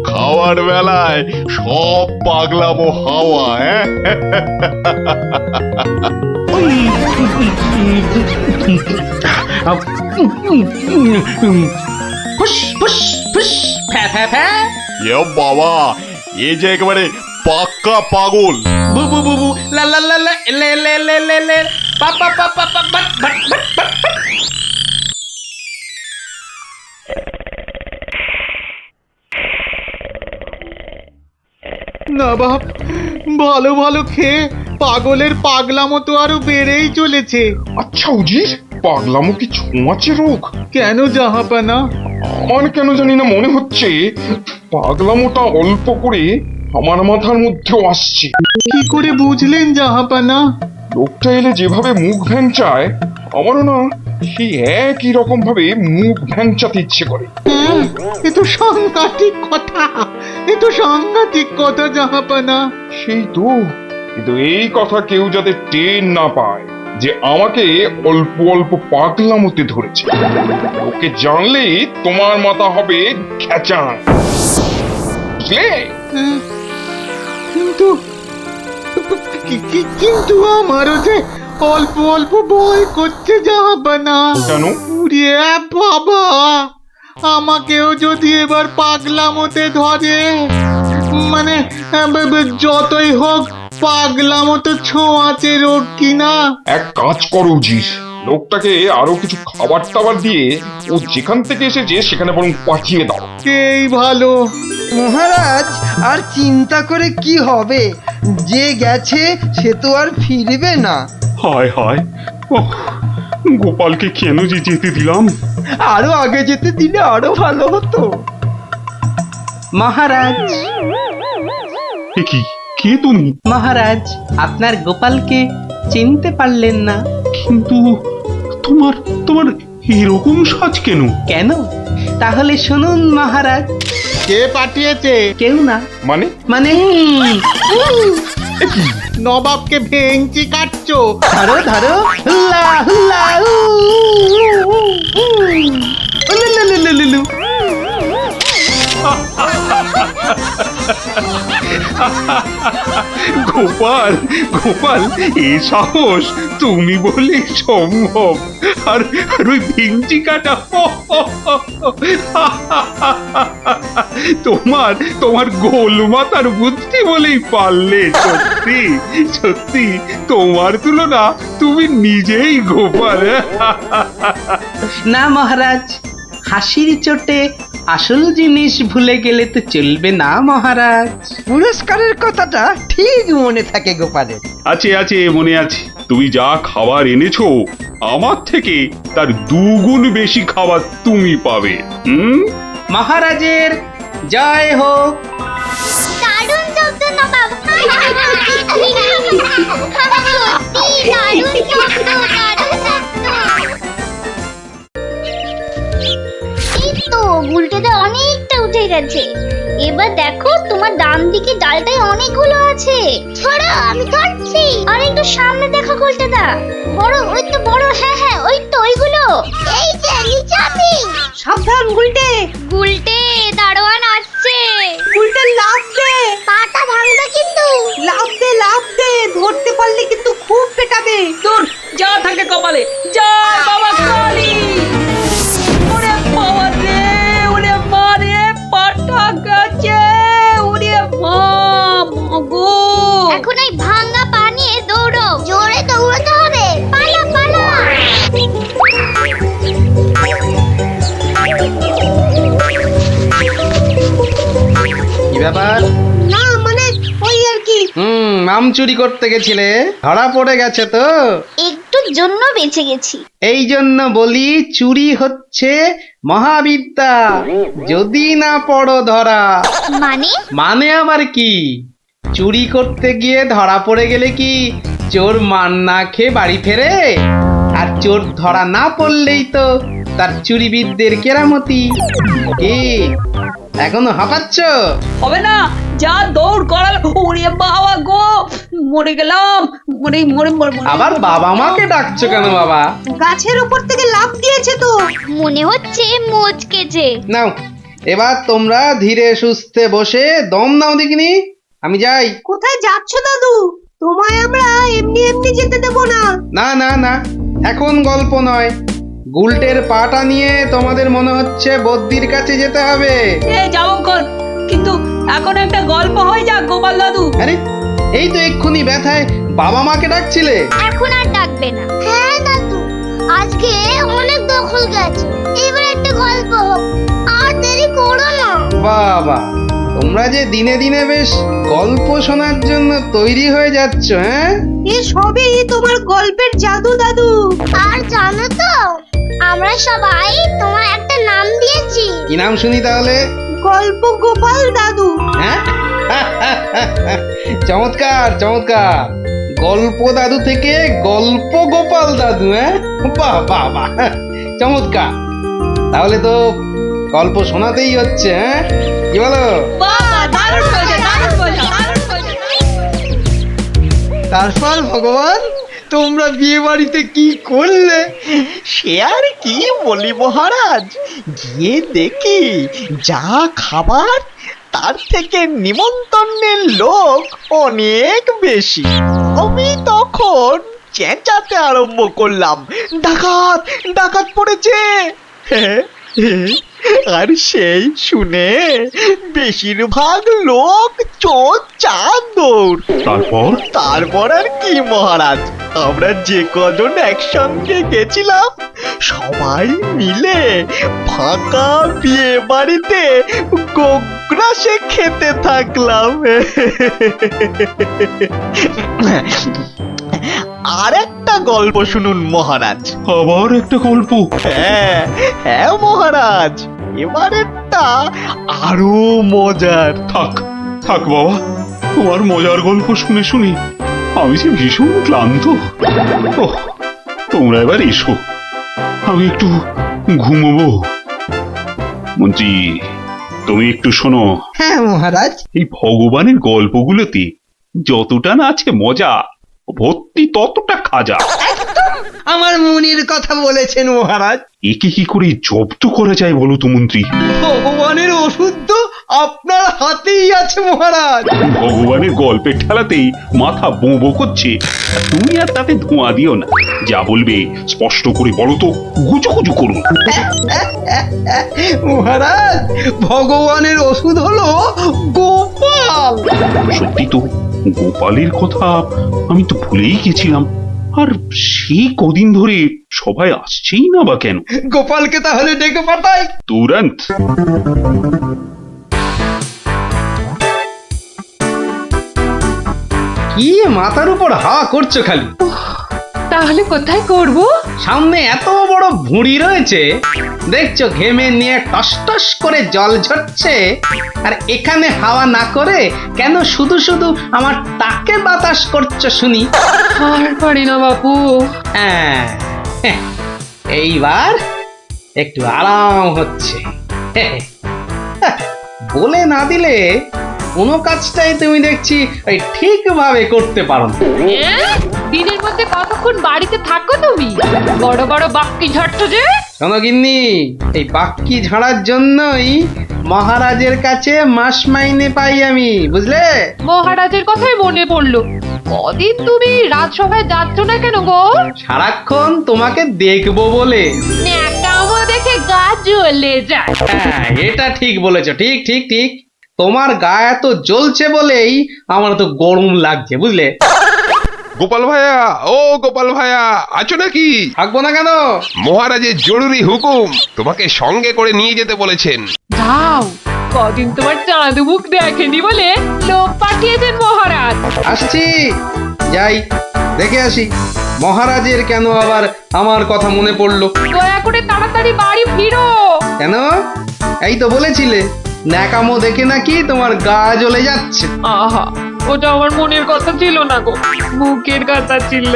খাওয়ার বেলায় সব পাগলামো হাওয়া। ফুস ফুস ফুস ফ্যা ফ্যা ফ্যা। এ বাবা, এ যে একেবারে পাক্কা পাগল। বু বু বু বু লা লা লা লা লে লে লে লে লে পা পা পা পা পা বাট বাট বাট বাট। নবাব, ভালো ভালো খেয়ে পাগলের পাগলামো তো আরো বেড়েই চলেছে। আচ্ছা উজির, পাগলামো কি ছোঁয়াচে রোগ? কেন জাহাপানা? আমার কেন জানি না মনে হচ্ছে পাগলামোটা অল্প করে আমার মাথার মধ্যেও আসছে। কি করে বুঝলেন জাহাপানা? লোকটা এলে যেভাবে মুখ ভ্যাংচায়, আমারও না সেই একই রকম ভাবে মুখ ভ্যাংচাতে ইচ্ছে করে। এ তো সাংঘাতিক কথা, এ তো সাংঘাতিক কথা জাহাপানা। সেই তো, কিন্তু এই কথা কেউ যাতে টের না পায় যে আমাকে অল্প অল্প পাগলামোতে ধরেছে, ওকে জানলেই তোমার মাথা হবে খেচান, বুঝলে? কিন্তু কিন্তু আমারও যে অল্প অল্প ভয় করছে জাহাপানা। কেন? উড়িয়ে বাবা, আমাকেও যদি এবার পাগলামোতে ধরে, মানে যতই হোক পাগলামো তো ছোঁয়াচে রোগ কিনা। এক কাজ করো উজির, লোকটাকে আরো কিছু খাবার টাবার দিয়ে ও যেখান থেকে এসেছে সেখানে বরং পাঠিয়ে দাও। এই ভালো। মহারাজ, আর চিন্তা করে কি হবে? যে গেছে সে তো আর ফিরবে না। হায় হায়, ওহ, গোপালকে কেন যে যেতে দিলাম? আরো আগে যেতে দিলে আরো ভালো হতো। মহারাজ, এ কি, কে তুমি? মহারাজ, আপনার গোপালকে চিনতে পারলেন না? কিন্তু তোমার তোমার এরকম সাজ কেন? কেন? তাহলে শুনুন মহারাজ। কে পাঠিয়েছে? কেউ না। মানে? মানে নবাবকে ভেঙচি কাটছো? ধরো ধরো, হুল্লা হুল্লা উ, উ, উ, উ, উলুলুলুলুলু। গোপাল, গোপাল, এ সাহস তুমি বলে সম্ভব? আর ওই ভিঞ্চি কাটা, তোমার তোমার গোল মাথার বুদ্ধি বলেই পারলে। সত্যি সত্যি তোমার তুলনা তুমি নিজেই গোপাল। না মহারাজ, হাসির চোটে আসল জিনিস ভুলে গেলে তো চলবে না মহারাজ। পুরস্কারের কথাটা ঠিক মনে থাকে গোপালের। আছে আছে, মনে আছে। তুমি যা খাবার এনেছো আমার থেকে তার 2 গুণ বেশি খাবার তুমি পাবে। মহারাজের জয় হোক। দারুণ শব্দ নবাব। সত্যি দারুণ শব্দ, দারুণ শব্দ। এই তো গুলটেতে অনেকটা উঠে গেছে। এবার দেখো তোমার ডান দিকে ডালটায় অনেকগুলো আছে। ছড়া, আমি ধরছি। আর একটু সামনে দেখো গুলটেদা, বড়, ওই তো বড়, হ্যাঁ হ্যাঁ ওই তো ওইগুলো। এই যে নিচে আমি। সাবধান গুলটে। গুলটে, দারোয়ান আসছে। গুলটে লাফ দে। পাটা ভাঙবে কিন্তু। লাফ দে, লাফ দে, ধরতে পারলে কিন্তু খুব পেটাবে। তোর যা থাকে কপালে, যা বাবা কালী। ওরে বাবা রে, ওরে মা রে, পাটা গেছে, ওরে মা, মাগো। এখন এই ভাঙা পা নিয়ে দৌড়ো। জোরে দৌড়াতে হবে। পালা পালা। কি ব্যাপার? না মানে ওই আর কি। আম চুরি করতে গেছিলে, ধরা পড়ে গেছে তো? একটুর জন্য বেঁচে গেছি। এই জন্য বলি চুরি হচ্ছে মহাবিদ্যা, যদি না পড়ো ধরা। মানে? মানে আবার কি? চুরি করতে গিয়ে ধরা পড়ে গেলে কি চোর মান না খেয়ে বাড়ি ফেরে? আর চোর ধরা না পড়লেই তো তার চুরিবিদদের কেরামতি। কি এখনো হাঁপাচ্ছ? হবে না, যা দৌড় করাল, ওরে বাবা গো, মরে গেলাম, মরে মরে মরে। আবার বাবা মাকে ডাকছো কেন বাবা? গাছের উপর থেকে লাফ দিয়েছে তো। মনে হচ্ছে মোচকেছে। নাও এবার তোমরা ধীরে সুস্থে বসে দম নাও দেখিনি, আমি যাই। কোথায় যাচ্ছ দাদু? তোমায় আমরা এমনি এমনি যেতে দেব না। না না না, এখন গল্প নয়। গুলটের পাটা নিয়ে তোমাদের মনে হচ্ছে বদ্যির কাছে যেতে হবে। যাবো কর, কিন্তু এখন একটা গল্প হয়ে যাক গোপাল দাদু। আরে এই তো এক্ষুনি ব্যথায় বাবা মাকে ডাকছিলে। এখন আর ডাকবে না। হ্যাঁ দাদু, আজকে অনেক দখল গেছে, এবার একটা গল্প হোক, আর দেরি করো না। বাবা, তোমরা যে দিনে দিনে বেশ গল্প শোনার জন্য তৈরি হয়ে যাচ্ছ। হ্যাঁ, এ সবই তোমার গল্পের জাদু দাদু। আর জানো তো, আমরা সবাই তোমার একটা নাম দিয়েছি। কি নাম শুনি তাহলে? গল্প গোপাল দাদু। হ্যাঁ, চমৎকার চমৎকার। গল্প দাদু থেকে গল্প গোপাল দাদু। হ্যাঁ, বাহ বাহ বাহ, চমৎকার। তাহলে তো গল্প শোনাতেই হচ্ছে। হ্যাঁ, কি বলো? তারপর ভগবান, তোমরা বিয়ে বাড়িতে কি করলে? সে আর কি বলি মহারাজ, গিয়ে দেখি যা খাবার তার থেকে নিমন্ত্রণের লোক অনেক বেশি। আমি তখন চেঁচাতে আরম্ভ করলাম, ডাকাত ডাকাত পড়েছে। আর সেই শুনে বেশিরভাগ লোক চোর চাঁদৌড়। তারপর আর কি মহারাজ, আমরা যে কজন একসঙ্গে গেছিলাম সবাই মিলে ফাঁকা বিয়ে বাড়িতে গোগ্রাসে খেতে থাকলাম। আর একটা গল্প শুনুন মহারাজ। আবার একটা গল্প? হ্যাঁ হ্যাঁ মহারাজ, এবারেরটা আরো মজার। থাক থাক বাবা, তোমার মজার গল্প শুনে শুনে আমি যে ভীষণ ক্লান্ত। ওহ, তোমরা এবার এসো, আমি একটু ঘুমোবো। মন্ত্রী, তুমি একটু শোনো। হ্যাঁ মহারাজ। এই ভগবানের গল্পগুলোতে যতটা না আছে মজা, ভর্তি ততটা খাজা। আমার মনের কথা বলেছেন মহারাজ। একে কি করে জব্দ করা যায় বলো তো মন্ত্রী? ভগবানের ওষুধ তো আপনার হাতেই আছে মহারাজ। ভগবানের গল্পের ঠেলাতেই মাথা বোঁ করছে, তুমি আর তাতে ধোঁয়া দিও না। যা বলবে স্পষ্ট করে বলো তো, গুজুগুজু করুন। মহারাজ, ভগবানের ওষুধ হলো গোপাল। সত্যি তো, গোপালের কথা আমি তো ভুলেই গেছিলাম। আর সেই কদিন ধরে সবাই আসছেই না বা কেন? গোপালকে তাহলে ডেকে পাঠাই তুরন্ত। কি মাথার উপর হা করছো খালি? তা তাহলে কোথায় করব? সামনে এত বড় ভুঁড়ি রয়েছে, দেখছো ঘেমে নিয়ে টস টস করে জল ঝরছে, আর এখানে হাওয়া না করে কেন শুধু শুধু আমার তাকে বাতাস করছো শুনি? আর পারি না বাপু। হ্যাঁ, এইবার একটু আরাম হচ্ছে। বলে না দিলে কোনো কাজটাই তুমি দেখছি ওই ঠিকভাবে করতে পারো না। দিনের মধ্যে কতক্ষণ বাড়িতে থাকো তুমি? বড় বড় বাক্কি ঝাড়ছো যে। শোনো গিন্নি, এই বাক্কি ঝাড়ার জন্যই মহারাজের কাছে মাস মাইনে পাই আমি, বুঝলে? মহারাজের কথাই মনে পড়লো। কদিন তুমি রাজসভায় যাচ্ছ না কেন গো? সারাক্ষণ তোমাকে দেখবো বলে। ন্যাকামো দেখে গা জ্বলে যায়। হ্যাঁ, এটা ঠিক বলেছো, ঠিক ঠিক ঠিক। তোমার গা এত জ্বলছে বলেই আমার তো গরম লাগছে, বুঝলে? গোপাল ভাইয়া, ও গোপাল ভাইয়া, আছো নাকি? থাকবো না কেন? মহারাজের জরুরি হুকুম, তোমাকে সঙ্গে করে নিয়ে যেতে বলেছেন। যাও, কদিন তোমার চাঁদ মুখ দেখেনি বলে লোক পাঠিয়েছেন মহারাজ। আসছি, যাই দেখে আসি মহারাজের কেন আবার আমার কথা মনে পড়লো। দয়া করে তাড়াতাড়ি বাড়ি ফিরো। কেন? এই তো বলেছিলে ন্যাকামো দেখে নাকি তোমার গা জ্বলে যাচ্ছে। আহা, ওটা আমার মনের কথা ছিল না গো, মুখের কথা ছিল।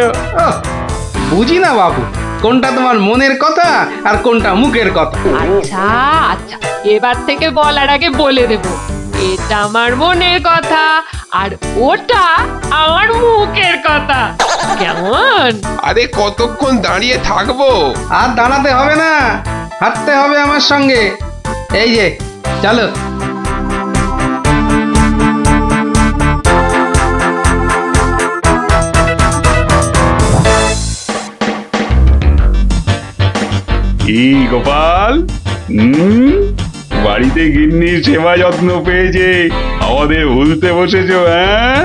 বুঝি না বাবু, কোনটা তোমার মনের কথা আর কোনটা মুখের কথা। আচ্ছা আচ্ছা, এবার থেকে বলার আগে বলে দেব, এটা আমার মনের কথা আর ওটা আমার মুখের কথা। কেমন? আরে কতক্ষণ দাঁড়িয়ে থাকবো? আর দাঁড়াতে হবে না, হাঁটতে হবে আমার সঙ্গে। এই যে চলো। কি গোপাল, বাড়িতে গিন্নির সেবা যত্ন পেয়েছে আমাদের ভুলতে বসেছো? হ্যাঁ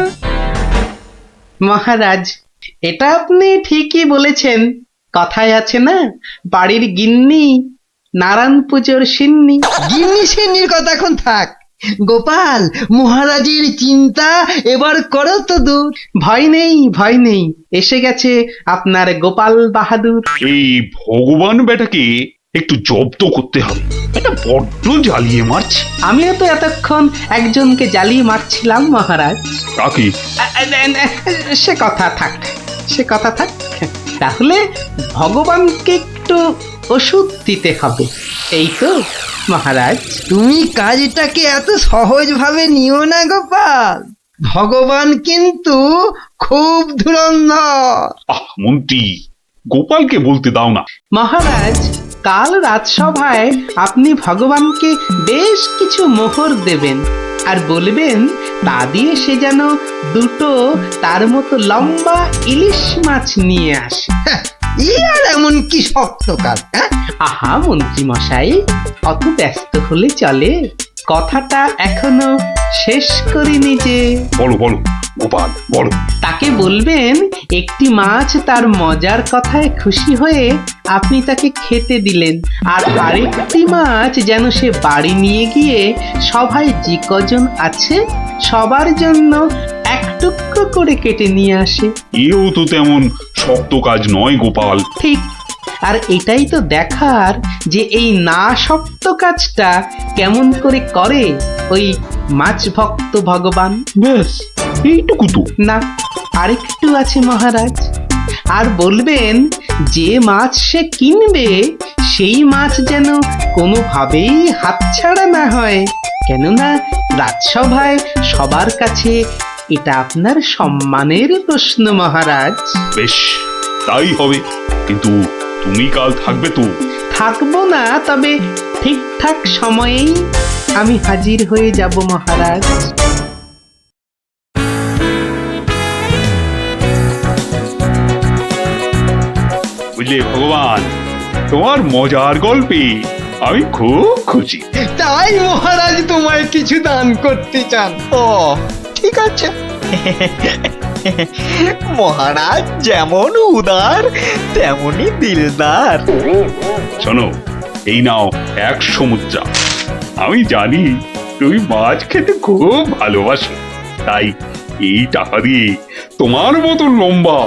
মহারাজ, এটা আপনি ঠিকই বলেছেন। কথায় আছে না, বাড়ির গিন্নি নারায়ণ পুজোর সিন্নি। গিন্নি সিন্নির কথা এখন থাক। গোপাল, মহারাজের চিন্তা এবার করো তো দূর। ভয় নেই, ভয় নেই, এসে গেছে আপনার গোপাল বাহাদুর। এই ভগবান বেটাকে একটু জব্দ করতে হবে, এটা বড্ড জ্বালিয়ে মারছে। আমিও তো এতক্ষণ একজনকে জ্বালিয়ে মারছিলাম মহারাজ। কাকে? সে কথা থাক, সে কথা থাক। তাহলে ভগবানকে একটু ওষুধ দিতে হবে, এই তো মহারাজ। তুমি কাজটাকে এত সহজভাবে নিও না গোপাল, ভগবান কিন্তু খুব ধুরন্ধর। মন্ত্রী, গোপালকে বলতে দাও না। মহারাজ, কাল রাজসভায় আপনি ভগবানকে বেশ কিছু মোহর দেবেন আর বলবেন তা দিয়ে সে যেন দুটো তার মতো লম্বা ইলিশ মাছ নিয়ে আসে। আর এমন কি শক্ত কাজ? আহা মন্ত্রী মশাই, অত ব্যস্ত হলে চলে? কথাটা এখনো শেষ করিনি যে। বলো বলো গোপাল, বলো। তাকে বলবেন একটি মাছ তার মজার কথায় খুশি হয়ে আপনি তাকে খেতে দিলেন, আর আরেকটি মাছ যেন সে বাড়ি নিয়ে গিয়ে সবাই যে কজন আছে সবার জন্য এক টুকরো করে কেটে নিয়ে আসে। এও তো তেমন শক্ত কাজ নয় গোপাল। ঠিক, আর এটাই তো দেখার যে এই না শক্ত কাজটা কেমন করে করে ওই মাছ ভক্ত ভগবান। ব্যাস এইটুকু তো না, আরেকটু আছে মহারাজ। আর বলবেন যে মাছ সে কিনবে সেই মাছ যেন কোনোভাবেই হাতছাড়া না হয়, কেননা রাজসভায় সবার কাছে এটা আপনার সম্মানের প্রশ্ন মহারাজ। বেশ, তাই হবে, কিন্তু তুমি কাল থাকবে তো? থাকবো না, তবে ঠিকঠাক সময়েই আমি হাজির হয়ে যাব মহারাজ। বুঝলে ভগবান, তোমার মজার গল্পে আমি খুব খুশি। তাই মহারাজ তোমায় কিছু দান করতে চান। ও ঠিক আছে। মহারাজ যেমন উদার তেমনি দিলদার। শোনো, এই নাও 100 মুদ্রা। আমি জানি তুমি মাছ খেতে খুব ভালোবাসো, তাই এই টাকা দিয়ে তোমার মতো লম্বা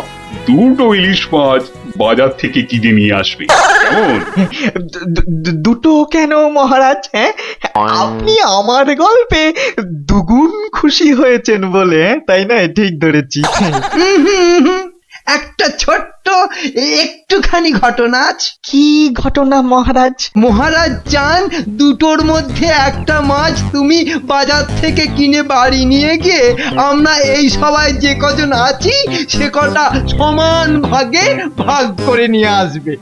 দুটো ইলিশ মাছ বাজার থেকে কিনে নিয়ে আসবে কেমন? দুটো কেন মহারাজ? হ্যাঁ, আপনি আমার গল্পে দুগুণ খুশি হয়েছেন বলে, তাই না? ঠিক ধরেছি। একটা ছোট্ট একটুখানি ঘটনা আছে। কি ঘটনা মহারাজ? মহারাজ চান দুটোর মধ্যে একটা মাছ তুমি বাজার থেকে কিনে বাড়ি নিয়ে গিয়ে আমরা এই সবাই যে কজন আছি সে কটা সমান ভাগে ভাগ করে নিয়ে আসবে।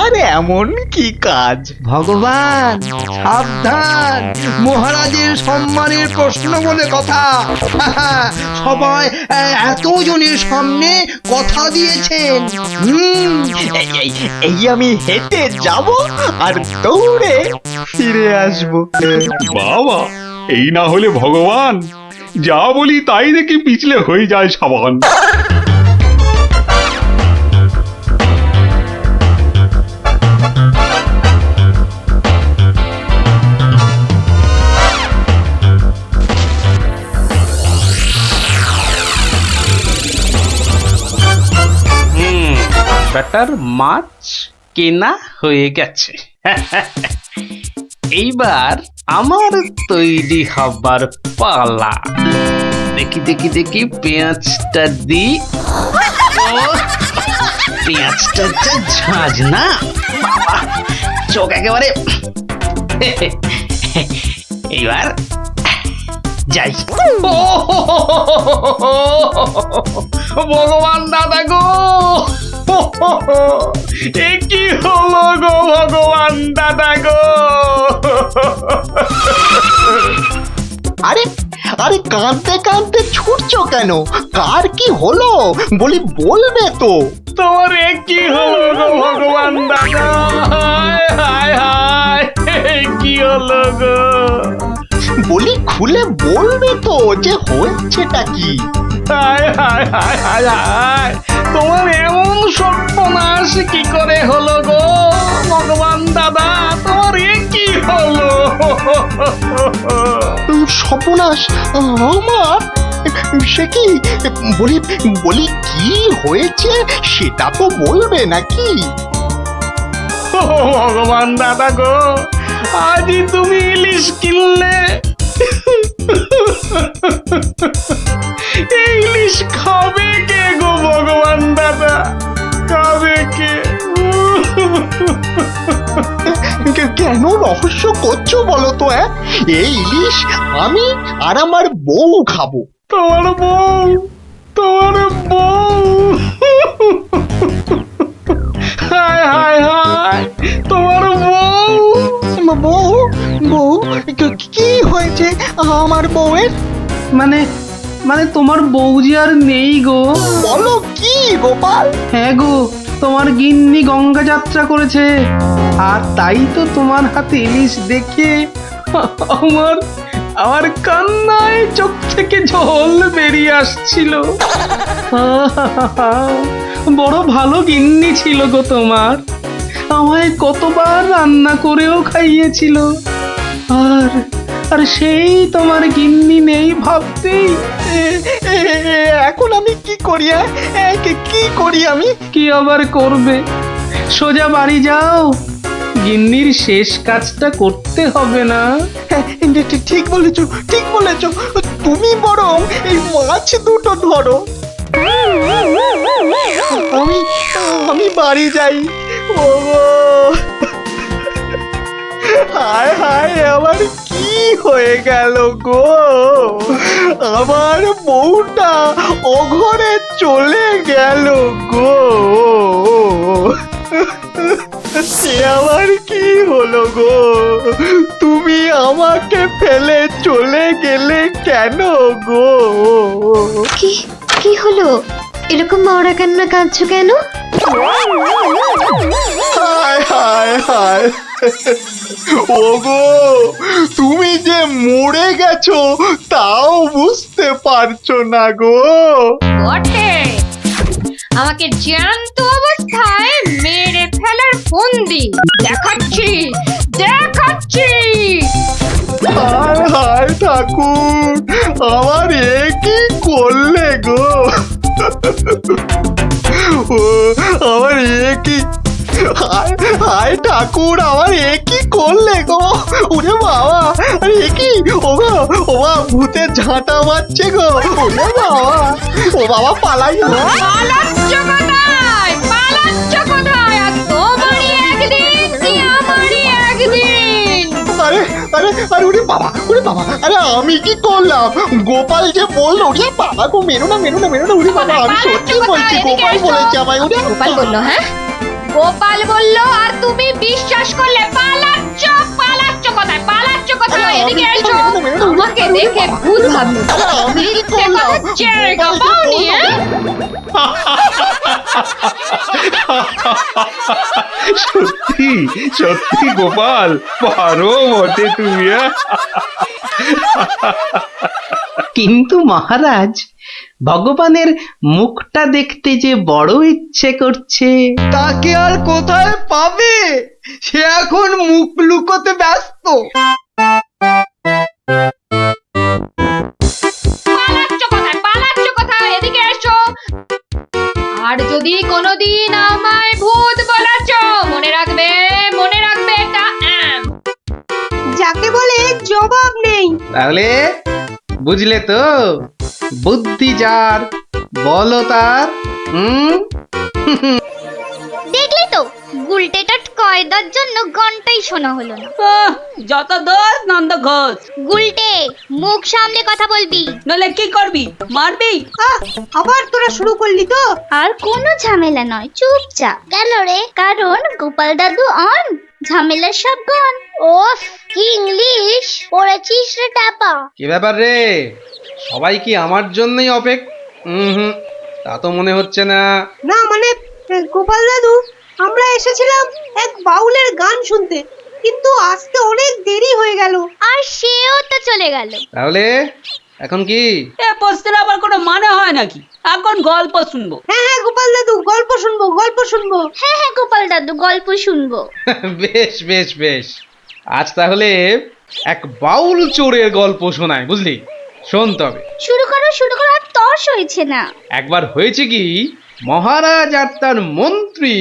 আর এমন কি কাজ? ভগবান সাবধান, মহারাজের সম্মানের প্রশ্ন বলে কথা। সবাই এতজনের সামনে কথা দিয়েছেন। এই আমি হেঁটে যাব আর দৌড়ে ফিরে আসবো। বাবা, এই না হলে ভগবান, যা বলি তাই দেখি পিছলে হয়ে যায় সাবান। ব্যাটার মাছ কেনা হয়ে গেছে। এইবার আমার তৈরি হবার পালা। দেখি দেখি দেখি পেঁয়াজটা দি। পেঁয়াজটা যা ঝাঁজ না বাবা, চোখ একেবারে। এইবার যাই। ভগবান দাদা গো, এ কি হলো গো ভগবান দাদা গো। আরে আরে, কাঁদতে কাঁদতে ছুটছো কেন? কার কি হলো বলি, বলবে তো। তোমার এ কি হলো গো ভগবান দাদা? হায় হায় হায়, কি হলো গো? বলি খুলে বলবে তো যে হয়েছেটা কি? হায় হায় হায় হায় হায়, তোমার এমন সর্বনাশ কি করে হলো গো ভগবান দাদা? তোমার এ কি হলো? সর্বনাশ আমার? সে কি? বলি বলি কি হয়েছে সেটা তো বলবে নাকি? ভগবান দাদা গো, আজই তুমি ইলিশ কিনলে। এই ইলিশ খাবে কে গো ভগবান দাদা? খাবে কে? কেন রহস্য করছো বলো তো? এই ইলিশ আমি আর আমার বউ খাবো। তোমার বউ? তোমার বউ? হায় হায় হায়, তোমার বউ? বউ? বউ কি হয়েছে আমার বউয়ের? মানে মানে তোমার বউ যে আর নেই গো। বলো কি গোপাল? হ্যাঁ গো, তোমার গিন্নি গঙ্গা যাত্রা করেছে, আর তাই তো তোমার হাতে ইলিশ দেখে আমার আমার কান্নায় চোখ থেকে জল বেরিয়ে আসছিল। বড় ভালো গিন্নি ছিল গো তোমার, আমায় কতবার রান্না করেও খাইয়েছিল। আর আর সেই তোমার গিন্নি নেই ভাবতেই এখন আমি কি করি? কি করি আমি? কি আবার করবে? সোজা বাড়ি যাও, গিন্নির শেষ কাজটা করতে হবে না? ঠিক বলেছো, ঠিক বলেছো। তুমি বরং এই মাছ দুটো ধরো, আমি বাড়ি যাই। ও হায় হায়, আমার কি হয়ে গেল গো? আমার বউটা অঘরে চলে গেল গো। সে আমার কি হলো গো? তুমি আমাকে ফেলে চলে গেলে কেন গো? কি কি হলো? এরকম মরা কান্না কাঁদছো কেন? হায় হায় হায়, ওগো তুমি যে মরে গেছো তাও বুঝতে পারছো না গো। বটে, আমাকে জ্যান্ত অবস্থায় মেরে ফেলার ফন্দি দেখাচ্ছি দেখাচ্ছি। হায় হায় ঠাকুর, আমার এ কি করলে গো? ও আমার কি হায় ঠাকুর, আমার কি করলে গো? ওরে বাবা, আরে কি ও গো, ও বাবা ভূতের ঝাঁটা মারছে গো। ওরে বাবা, ও বাবা পালাই গো। পালাচ্ছ কোথায়? পালাচ্ছ কোথায়? আর তোমারই একদিন কি আমারই একদিন? আরে আরে আরে ওরে বাবা, ওরে বাবা, আরে আমি কি করলাম? গোপাল যে বললো, ওরে বাবা গো, মেরো না মেরো না মেরো না, ওরে বাবা আমি সত্যি বলছি, গোপাল বলেছে আমায়। ওরে গোপাল বললো? হ্যাঁ, গোপাল বললো আর তুমি বিশ্বাস করলে? পালাচ্ছ, পালাচ্ছ কোথায়? পালাচ্ছ কোথায়? এদিকে এসো, আমাকে দেখে ভূত ভাবলো। মিথ্যে কথা জায়গা পাওনি? সত্যি সত্যি গোপাল, পারো বটে তুমি। কিন্তু মহারাজ, ভগবানের মুখটা দেখতে যে বড় ইচ্ছে করছে। তাকে আর কোথায় পাবে? সে এখন মুখ লুকোতে ব্যস্ত। পালাচ্ছ কোথায়? পালাচ্ছ কোথায়? এদিকে এসো। আর যদি কোনোদিন আমায় ভূত বলেছ, মনে রাখবে, মনে রাখবে এটা যাকে বলে জবাব নেই। তাহলে বুঝলে তো, বুদ্ধি যার বলো তার। দেখলি তো, গুলটেটা কয়দার জন্য ঘন্টাই শোনা হলো না। যত দোষ নন্দ ঘোষ। গুলটে, মুখ সামলে কথা বলবি, নলে কি করবি? মারবি? আবার তোরা শুরু করলি তো? আর কোনো ঝামেলা নয়, চুপচাপ। কেন রে? কারণ গোপাল দাদু অন, ঝামেলার সব গন। ওফ, কি ইংলিশ পড়েছিস রে টাপা। কি ব্যাপার রে, সবাই কি আমার জন্যই তা তো মনে হচ্ছে না। না মানে গোপাল দাদু, আমরা এসেছিলাম এক বাউলের গান শুনতে, কিন্তু আসতে অনেক দেরি হয়ে গেল। আর সেও তো চলে গেল। তাহলে এখন কি? এ প্রশ্নের আবার কোনো মানে হয় নাকি? এখন গল্প শুনবো। হ্যাঁ হ্যাঁ গোপাল দাদু, গল্প শুনবো, গল্প শুনবো। হ্যাঁ হ্যাঁ গোপাল দাদু, গল্প শুনবো। বেশ বেশ বেশ, আজ তাহলে এক বাউল চোরের গল্প শোনায়, বুঝলি? শোন তবে। শুরু করো শুরু করো, আর তর্স হয়েছে না। একবার হয়েছে কি, মহারাজ আর তার মন্ত্রী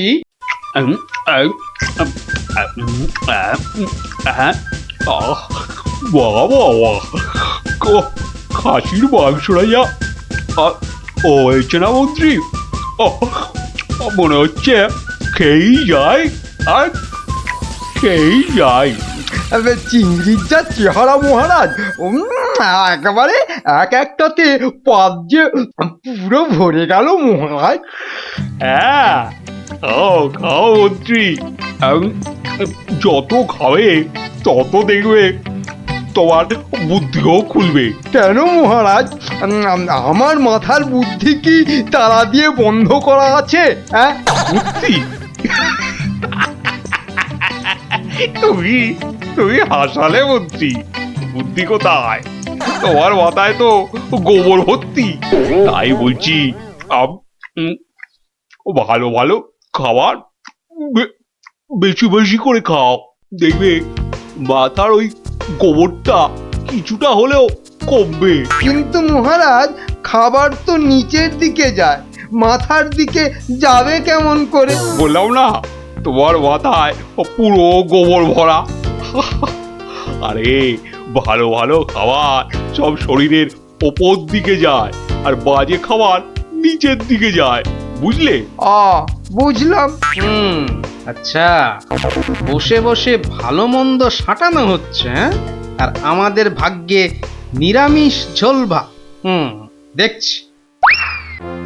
খাসির মাংসটা যা হয়েছে না মন্ত্রী, মনে হচ্ছে খেয়েই যায় আর খেয়েই যায়। চিংড়ির যা চেহারা মহারাজ, একেবারে এক একটাতে পাত যে পুরো ভরে গেল মহারাজ। হ্যাঁ, খাও খাও মন্ত্রী, যত খাবে তত দেখবে তোমার বুদ্ধিও খুলবে। কেন মহারাজ, আমার মাথার বুদ্ধি কি তারা দিয়ে বন্ধ করা আছে? হ্যাঁ, বুদ্ধি? তুমি তুমি হাসালে মন্ত্রী, বুদ্ধি কোথায়? তোমার মাথায় তো গোবর ভর্তি। তাই বলছি, ভালো ভালো খাবার বেশি বেশি করে খাও, দেখবে মাথার ওই গোবরটা কিছুটা হলেও কমবে। কিন্তু মহারাজ, খাবার তো নিচের দিকে যায়, মাথার দিকে যাবে কেমন করে? বললাম না, তোমার মাথায় পুরো গোবর ভরা। আরে ভালো ভালো খাবার সব শরীরের ওপর দিকে যায়, আর বাজে খাবার নিচের দিকে যায়, বুঝলে? বুঝলাম। আচ্ছা, বসে বসে ভালো মন্দ সাঁটানো হচ্ছে, আর আমাদের ভাগ্যে নিরামিষ ঝোল ভাত। দেখছি।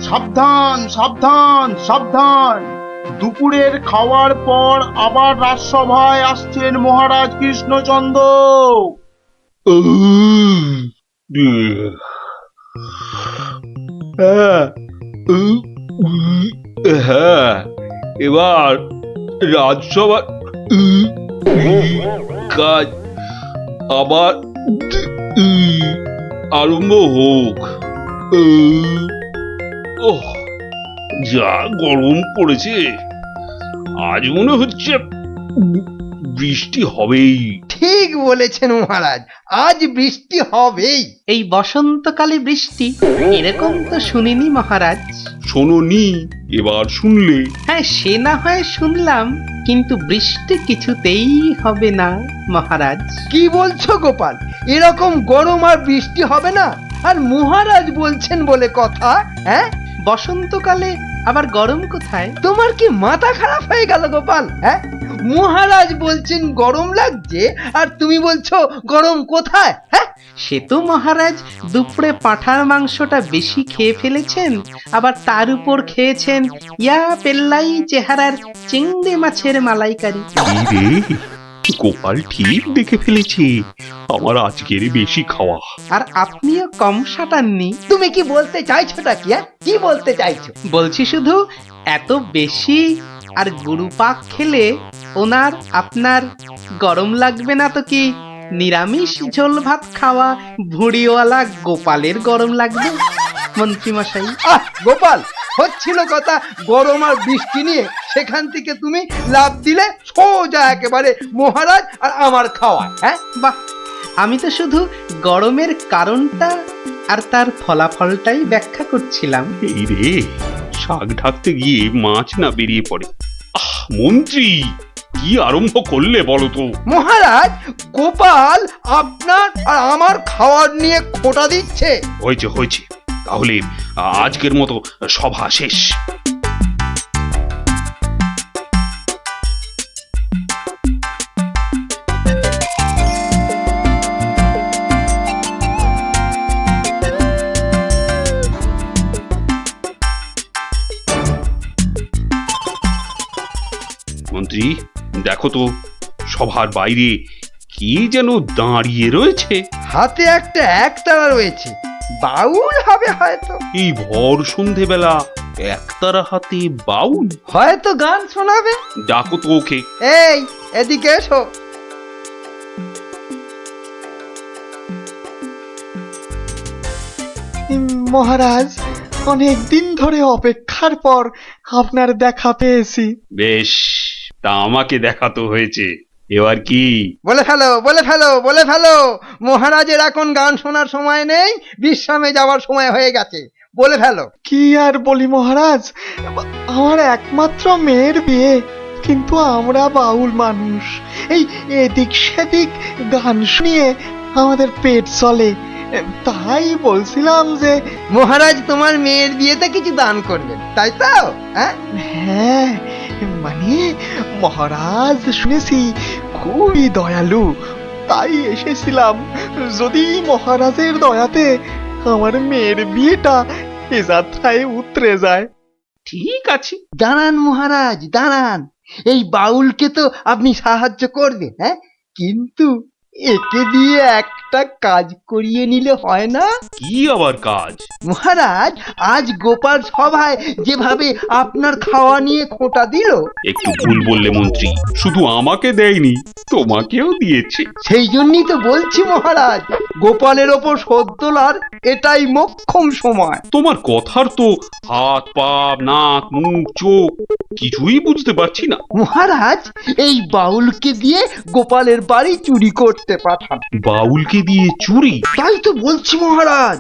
সাবধান সাবধান সাবধান, দুপুরের খাওয়ার পর আবার রাজসভায় আসছেন মহারাজ কৃষ্ণচন্দ্র। হ্যাঁ, এবার রাজসভা কাজ আবার আরম্ভ হোক। যা গরম পড়েছে, আজ মনে হচ্ছে বৃষ্টি হবেই। ঠিক বলেছেন মহারাজ, আজ বৃষ্টি হবেই। এই বসন্তকালে বৃষ্টি এরকম তো শুনিনি মহারাজ। শোনোনি, এবার শুনলে। হ্যাঁ, সে না হয় শুনলাম, কিন্তু বৃষ্টি কিছুতেই হবে না মহারাজ। কি বলছো গোপাল? এরকম গরম আর বৃষ্টি হবে না? আর মহারাজ বলছেন বলে কথা। হ্যাঁ, বসন্তকালে আবার গরম কোথায়? তোমার কি মাথা খারাপ হয়ে গেল গোপাল? হ্যাঁ, মহারাজ বলছেন গরম লাগছে আর তুমি বলছো গরম কোথায়? হ্যাঁ, সে তো মহারাজ দুপুরে পাঁঠার মাংসটা বেশি খেয়ে ফেলেছেন, আবার তার উপর খেয়েছেন ইয়া পেল্লাই চেহারার চিংড়ি মাছের মালাইকারি। রে, গোপাল ঠিক দেখে ফেলেছে আমার আজকের বেশি খাওয়া। আর আপনিও কম সাটাননি। তুমি কি বলতে চাইছোটা কি? কি বলতে চাইছো? বলছি শুধু এত বেশি আর গুরুপাক খেলে ওনার আপনার গরম লাগবে না তো কি নিরামিষ ঝোল ভাত খাওয়া ভুঁড়িওয়ালা গোপালের গরম লাগবে মন্ত্রী মশাই? গোপাল, হচ্ছিল কথা গরম আর বৃষ্টি নিয়ে, সেখান থেকে তুমি লাভ দিলে সোজা একেবারে মহারাজ আর আমার খাওয়া। হ্যাঁ, বাহ, আমি তো শুধু গরমের কারণটা আর তার ফলাফলটাই ব্যাখ্যা করছিলাম। এই রে, শাক ঢাকতে গিয়ে মাছ না বেরিয়ে পড়ে। মন্ত্রী, কি আরম্ভ করলে বলো তো? মহারাজ, গোপাল আপনার আর আমার খাওয়ার নিয়ে খোঁটা দিচ্ছে। হয়েছে হয়েছে, তাহলে আজকের মতো সভা শেষ। মন্ত্রী, দেখো তো সভার বাইরে কি যেন দাঁড়িয়ে রয়েছে। হাতে একটা একতারা রয়েছে, বাউল হবে হয়তো। এই ভর সন্ধেবেলা একতারা হাতে বাউল? হয়তো গান শোনাবে। ডাকো তো ওকে। এই, এদিকে এসো। মহারাজ, অনেক দিন ধরে অপেক্ষার পর আপনার দেখা পেয়েছি। বেশ, তা আমাকে দেখাতো হয়েছে, এবার কি? বলে ফেলো, বলে ফেলো, বলে ফেলো। মহারাজের এখন গান শোনার সময় নেই, বিশ্রামে যাওয়ার সময় হয়ে গেছে। বলে ফেলো। কি আর বলি মহারাজ, আমার একমাত্র মেয়ের বিয়ে, কিন্তু আমরা বাউল মানুষ, এই এদিক সেদিক গান শুনিয়ে আমাদের পেট চলে। তাই বলছিলাম যে মহারাজ তোমার মেয়ের বিয়েতে কিছু দান করবেন, তাই তো? হ্যাঁ, মানে মহারাজ শুনেছি খুবই দয়ালু, তাই এসেছিলাম। যদি মহারাজের দয়াতে আমার মেয়ের বিয়েটা এ যাত্রায় উতরে যায়। ঠিক আছে, দাঁড়ান মহারাজ, দাঁড়ান। এই বাউলকে তো আপনি সাহায্য করবেন, হ্যাঁ, কিন্তু একে দিয়ে একটা কাজ করিয়ে নিলে হয় না? কি আবার কাজ? মহারাজ, আজ গোপাল সভায় যেভাবে আপনার খাওয়া নিয়ে খোঁটা দিল। একটু ভুল বললে মন্ত্রী, শুধু আমাকে দেয়নি, তোমাকেও দিয়েছে। সেই জন্যই তো বলছি মহারাজ, গোপালের ওপর শোধ তোলার এটাই মোক্ষম সময়। তোমার কথার তো হাত পা নাক মুখ চোখ কিছুই বুঝতে পারছি না। মহারাজ, এই বাউলকে দিয়ে গোপালের বাড়ি চুরি করতে পাঠান। বাউলকে দিয়ে চুরি? তাই তো বলছি মহারাজ,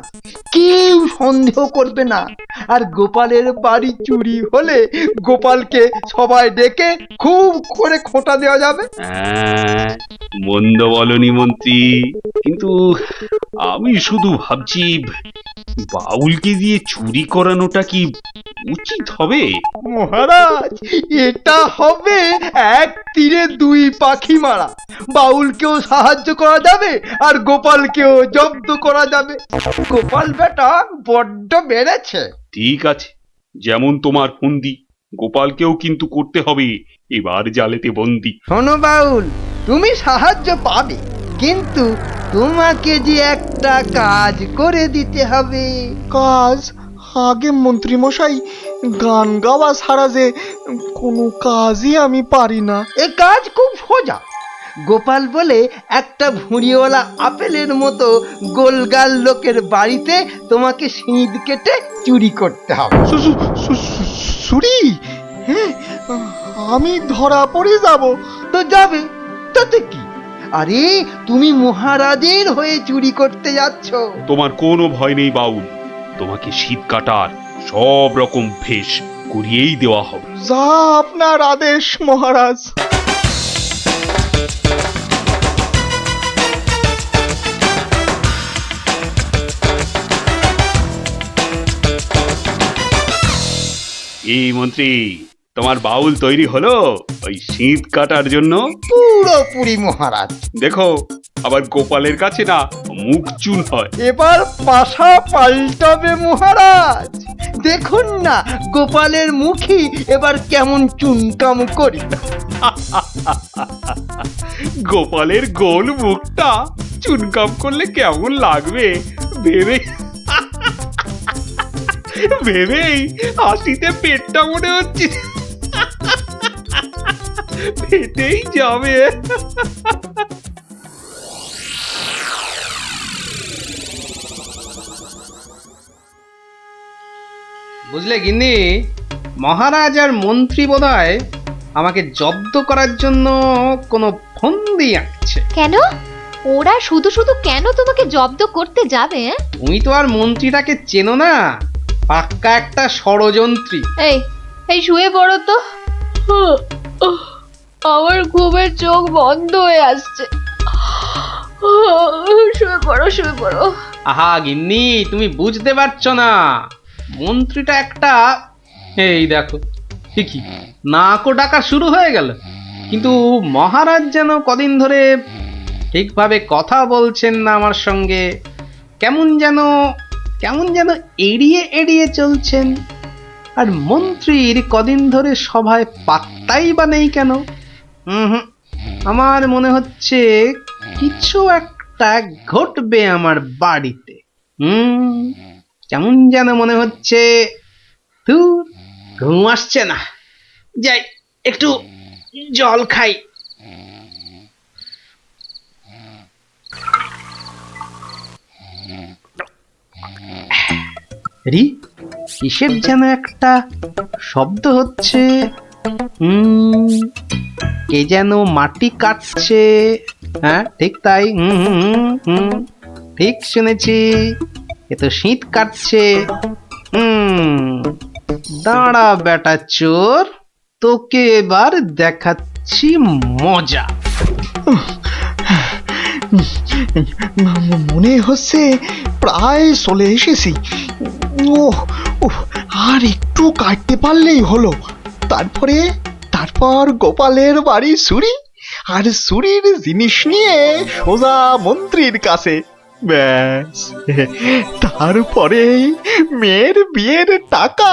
কেউ সন্দেহ করবে না। আর গোপালের বাড়ি চুরি হলে গোপালকে সবাই ডেকে খুব করে খোঁটা দেওয়া যাবে। মন্দ বলনি মন্ত্রী, কিন্তু আমি শুধু ভাবছি বাউলকে দিয়ে চুরি করানোটা কি উচিত হবে? মহারাজ, এটা হবে এক তীরে দুই পাখি মারা। বাউলকেও সাহায্য করা যাবে আর গোপালকেও জব্দ করা যাবে। গোপাল বেটা বড্ড বেড়েছে। ঠিক আছে, যেমন তোমার ফন্দি, গোপালকেও কিন্তু করতে হবে এবার জালেতে বন্দি। শোনো বাউল, তুমি সাহায্য পাবে, কিন্তু তোমাকে যে একটা কাজ করে দিতে হবে। কাজ? আগে মন্ত্রী মশাই, গান গাওয়া ছাড়া যে কোনো কাজই আমি পারি না। এ কাজ খুব সোজা। গোপাল বলে একটা ভুঁড়িওয়ালা আপেলের মতো গোলগাল লোকের বাড়িতে তোমাকে সিঁধ কেটে চুরি করতে হবে। চুরি? হ্যাঁ, আমি ধরা পড়ে যাব। তো যাবে, তাতে কি? আরে তুমি মহারাজের হয়ে চুরি করতে যাচ্ছ। তোমার কোনো ভয় নেই বাউল, তোমাকে শীত কাটার সব রকম ভেষ করিয়েই দেওয়া হবে। যা আপনার আদেশ মহারাজ। এই মন্ত্রী, তোমার বাউল তৈরি হলো ওই শীত কাটার জন্য? পুরোপুরি মহারাজ। দেখো, আবার গোপালের কাছে না মুখ চুন হয়। এবার পাশা পাল্টাবে মহারাজ। দেখুন না গোপালের মুখী এবার কেমন চুনকাম করি। গোপালের গোল মুখটা চুনকাম করলে কেমন লাগবে ভেবে ভেবেই হাসিতে পেটটা মনে হচ্ছে পেটেই যাবে। বুঝলে গিন্নি, মহারাজ আর মন্ত্রী বোধহয় আমাকে জব্দ করার জন্য কোনো ফন্দি আঁকছে। কেন? ওরা শুধু শুধু কেন তোমাকে জব্দ করতে যাবে? তুমি তো আর মন্ত্রীটাকে চেনো না, পাক্কা একটা ষড়যন্ত্রী। এই শুয়ে পড়ো তো, আমার ঘুমের চোখ বন্ধ হয়ে আসছে। শুয়ে পড়ো, শুয়ে পড়ো। আহা গিন্নি, তুমি বুঝতে পারছো না, মন্ত্রীটা একটা, এই দেখো ঠিকই নাকও ডাকা শুরু হয়ে গেল। কিন্তু মহারাজ যেন কদিন ধরে ঠিকভাবে কথা বলছেন না আমার সঙ্গে, কেমন যেন এড়িয়ে এড়িয়ে চলছেন। আর মন্ত্রীর কদিন ধরে সভায় পাত্তাই বা নেই কেন? আমার মনে হচ্ছে কিছু একটা ঘটবে আমার বাড়িতে। কেমন যেন মনে হচ্ছে। ঘুম আসছে না, যাই একটু জল খাই। কিসের যেন একটা শব্দ হচ্ছে। কে যেন মাটি কাটছে। হ্যাঁ ঠিক তাই, ঠিক শুনেছি, এ তো শীত কাটছে। দাঁড়া বেটা চোর, তোকে এবার দেখাচ্ছি মজা। মনে হচ্ছে প্রায় চলে এসেছি। আর একটু কাটতে পারলেই হলো। তারপর গোপালের বাড়ি চুরি, আর চুরির জিনিস নিয়ে সোজা মন্ত্রীর কাছে। ব্যাস, তারপরে মেয়ের বিয়ের টাকা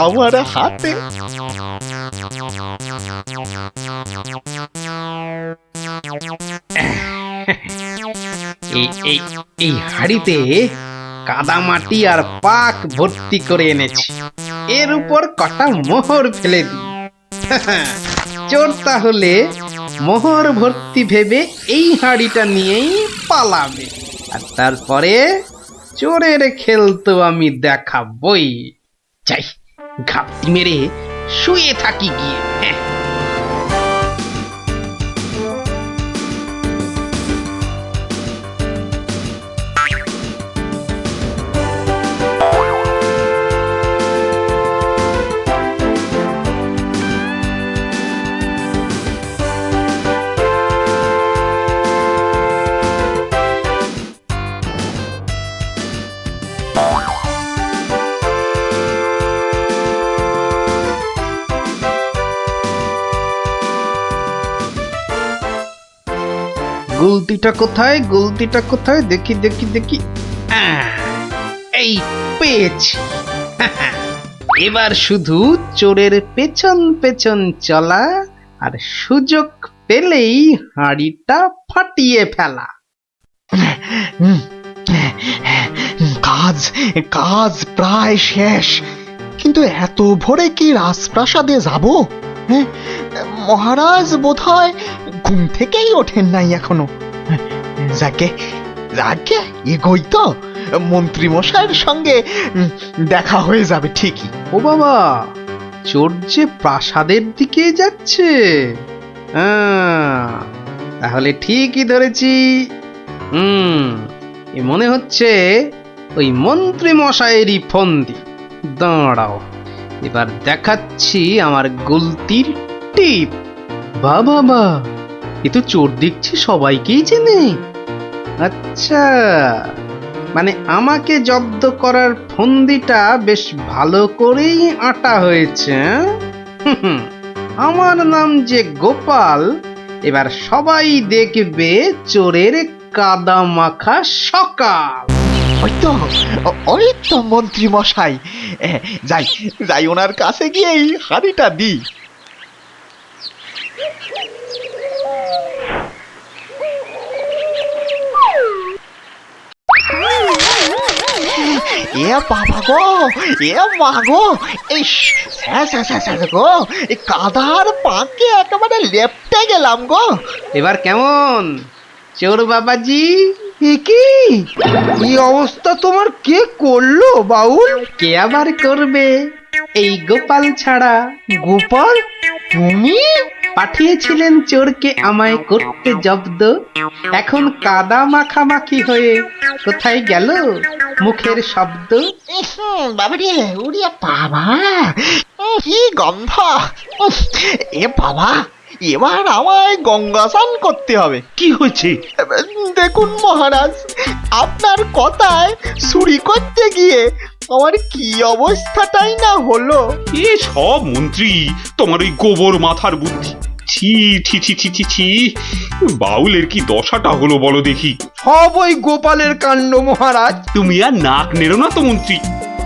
আমার হাতে। এই হাড়িতে কাদা মাটি আর পাক ভর্তি করে এনেছি, এর উপর কটা মোহর ফেলে দিই। চোর তাহলে মোহর ভর্তি ভেবে এই হাড়িটা নিয়েই পালাবে, আর তারপরে চোরের খেল তো আমি দেখাবই। যাই ঘাপটি মেরে শুয়ে থাকি গিয়ে। গুলতিটা কোথায়, গুলতিটা কোথায়, দেখি দেখি দেখি। এই পেয়েছি। এবার শুধু চোরের পেছন পেছন চলা, আর সুযোগ পেলেই হাঁড়িটা ফাটিয়ে ফেলা। কাজ প্রায় শেষ। কিন্তু এত ভোরে কি রাজপ্রাসাদে যাব? হ্যাঁ, মহারাজ বোধহয় ঘুম থেকেই ওঠেন নাই এখনো। যাকে এগোই তো, মন্ত্রী মশাইয়ের সঙ্গে দেখা হয়ে যাবে ঠিকই। ও বাবা, চোর যে প্রাসাদের দিকে যাচ্ছে। তাহলে ঠিকই ধরেছি। এ মনে হচ্ছে ওই মন্ত্রী মশাইয়েরই ফন্দি। দাঁড়াও, এবার দেখাচ্ছি আমার গুলতির টিপ। বাবা, এ তো চোর দেখছি সবাইকেই চেনে। আচ্ছা, মানে আমাকে জব্দ করার ফন্দিটা বেশ ভালো করেই আঁটা হয়েছে। আমার নাম যে গোপাল, এবার সবাই দেখবে চোরের কাদা মাখা সকাল। ওই তো মন্ত্রী মশাই, যাই যাই ওনার কাছে গিয়ে এই হাড়িটা দিই। এ বাবা গো, এ মা গো, এই গো, এই কাদার পাকে একেবারে লেপটে গেলাম গো। এবার কেমন চোর বাবাজি? কি অবস্থা তোমার? কে করলো বাউল? কে আবার করবে, এই গোপাল ছাড়া। গোপাল? তুমি পাঠিয়েছিলেন চোরকে আমায় করতে জব্দ। এখন কাদা মাখামাখি হয়ে কোথায় গেল মুখের শব্দ? বাবারে, উড়িয়া বাবা, কি গন্ধ! এ বাবা, এবার আমায় গঙ্গা স্নান করতে হবে। কি হয়েছে? দেখুন মহারাজ, আপনার কথায় চুরি করতে গিয়ে আমার কি অবস্থাটাই না হলো। এ সব মন্ত্রী তোমার ওই গোবর মাথার বুদ্ধি। ছি ছি ছি ছি ছি ছি, বাউলের কি দশাটা হলো বলো দেখি। সব ওই গোপালের কাণ্ড মহারাজ। তুমি আর নাক নেড়ো না তো মন্ত্রী,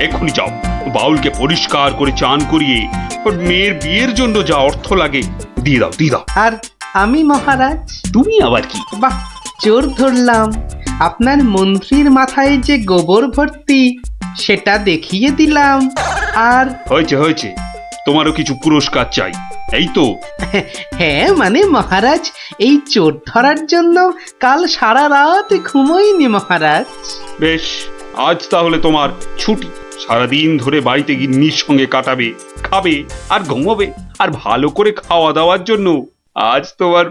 এক্ষুনি যাও বাউলকে পরিষ্কার করে চান করিয়ে ওর মেয়ের বিয়ের জন্য যা অর্থ লাগে দিয়ে দাও, দিয়ে দাও। আর আমি মহারাজ? তুমি আবার কি? বাহ, চোর ধরলাম, আপনার মন্ত্রীর মাথায় যে গোবর ভর্তি সেটা দেখিয়ে দিলাম। আর হয়েছে হয়েছে, তোমারও কিছু পুরস্কার চাই, এই তো? হ্যাঁ মানে মহারাজ, এই চোর ধরার জন্য কাল সারা রাত ঘুমোইনি মহারাজ। বেশ, আজ তাহলে তোমার ছুটি। সারাদিন ধরে বাড়িতে গিন্নির সঙ্গে কাটাবে, খাবে আর ঘুমোবে। আর ভালো করে খাওয়া দাওয়ার জন্য আজ তোমার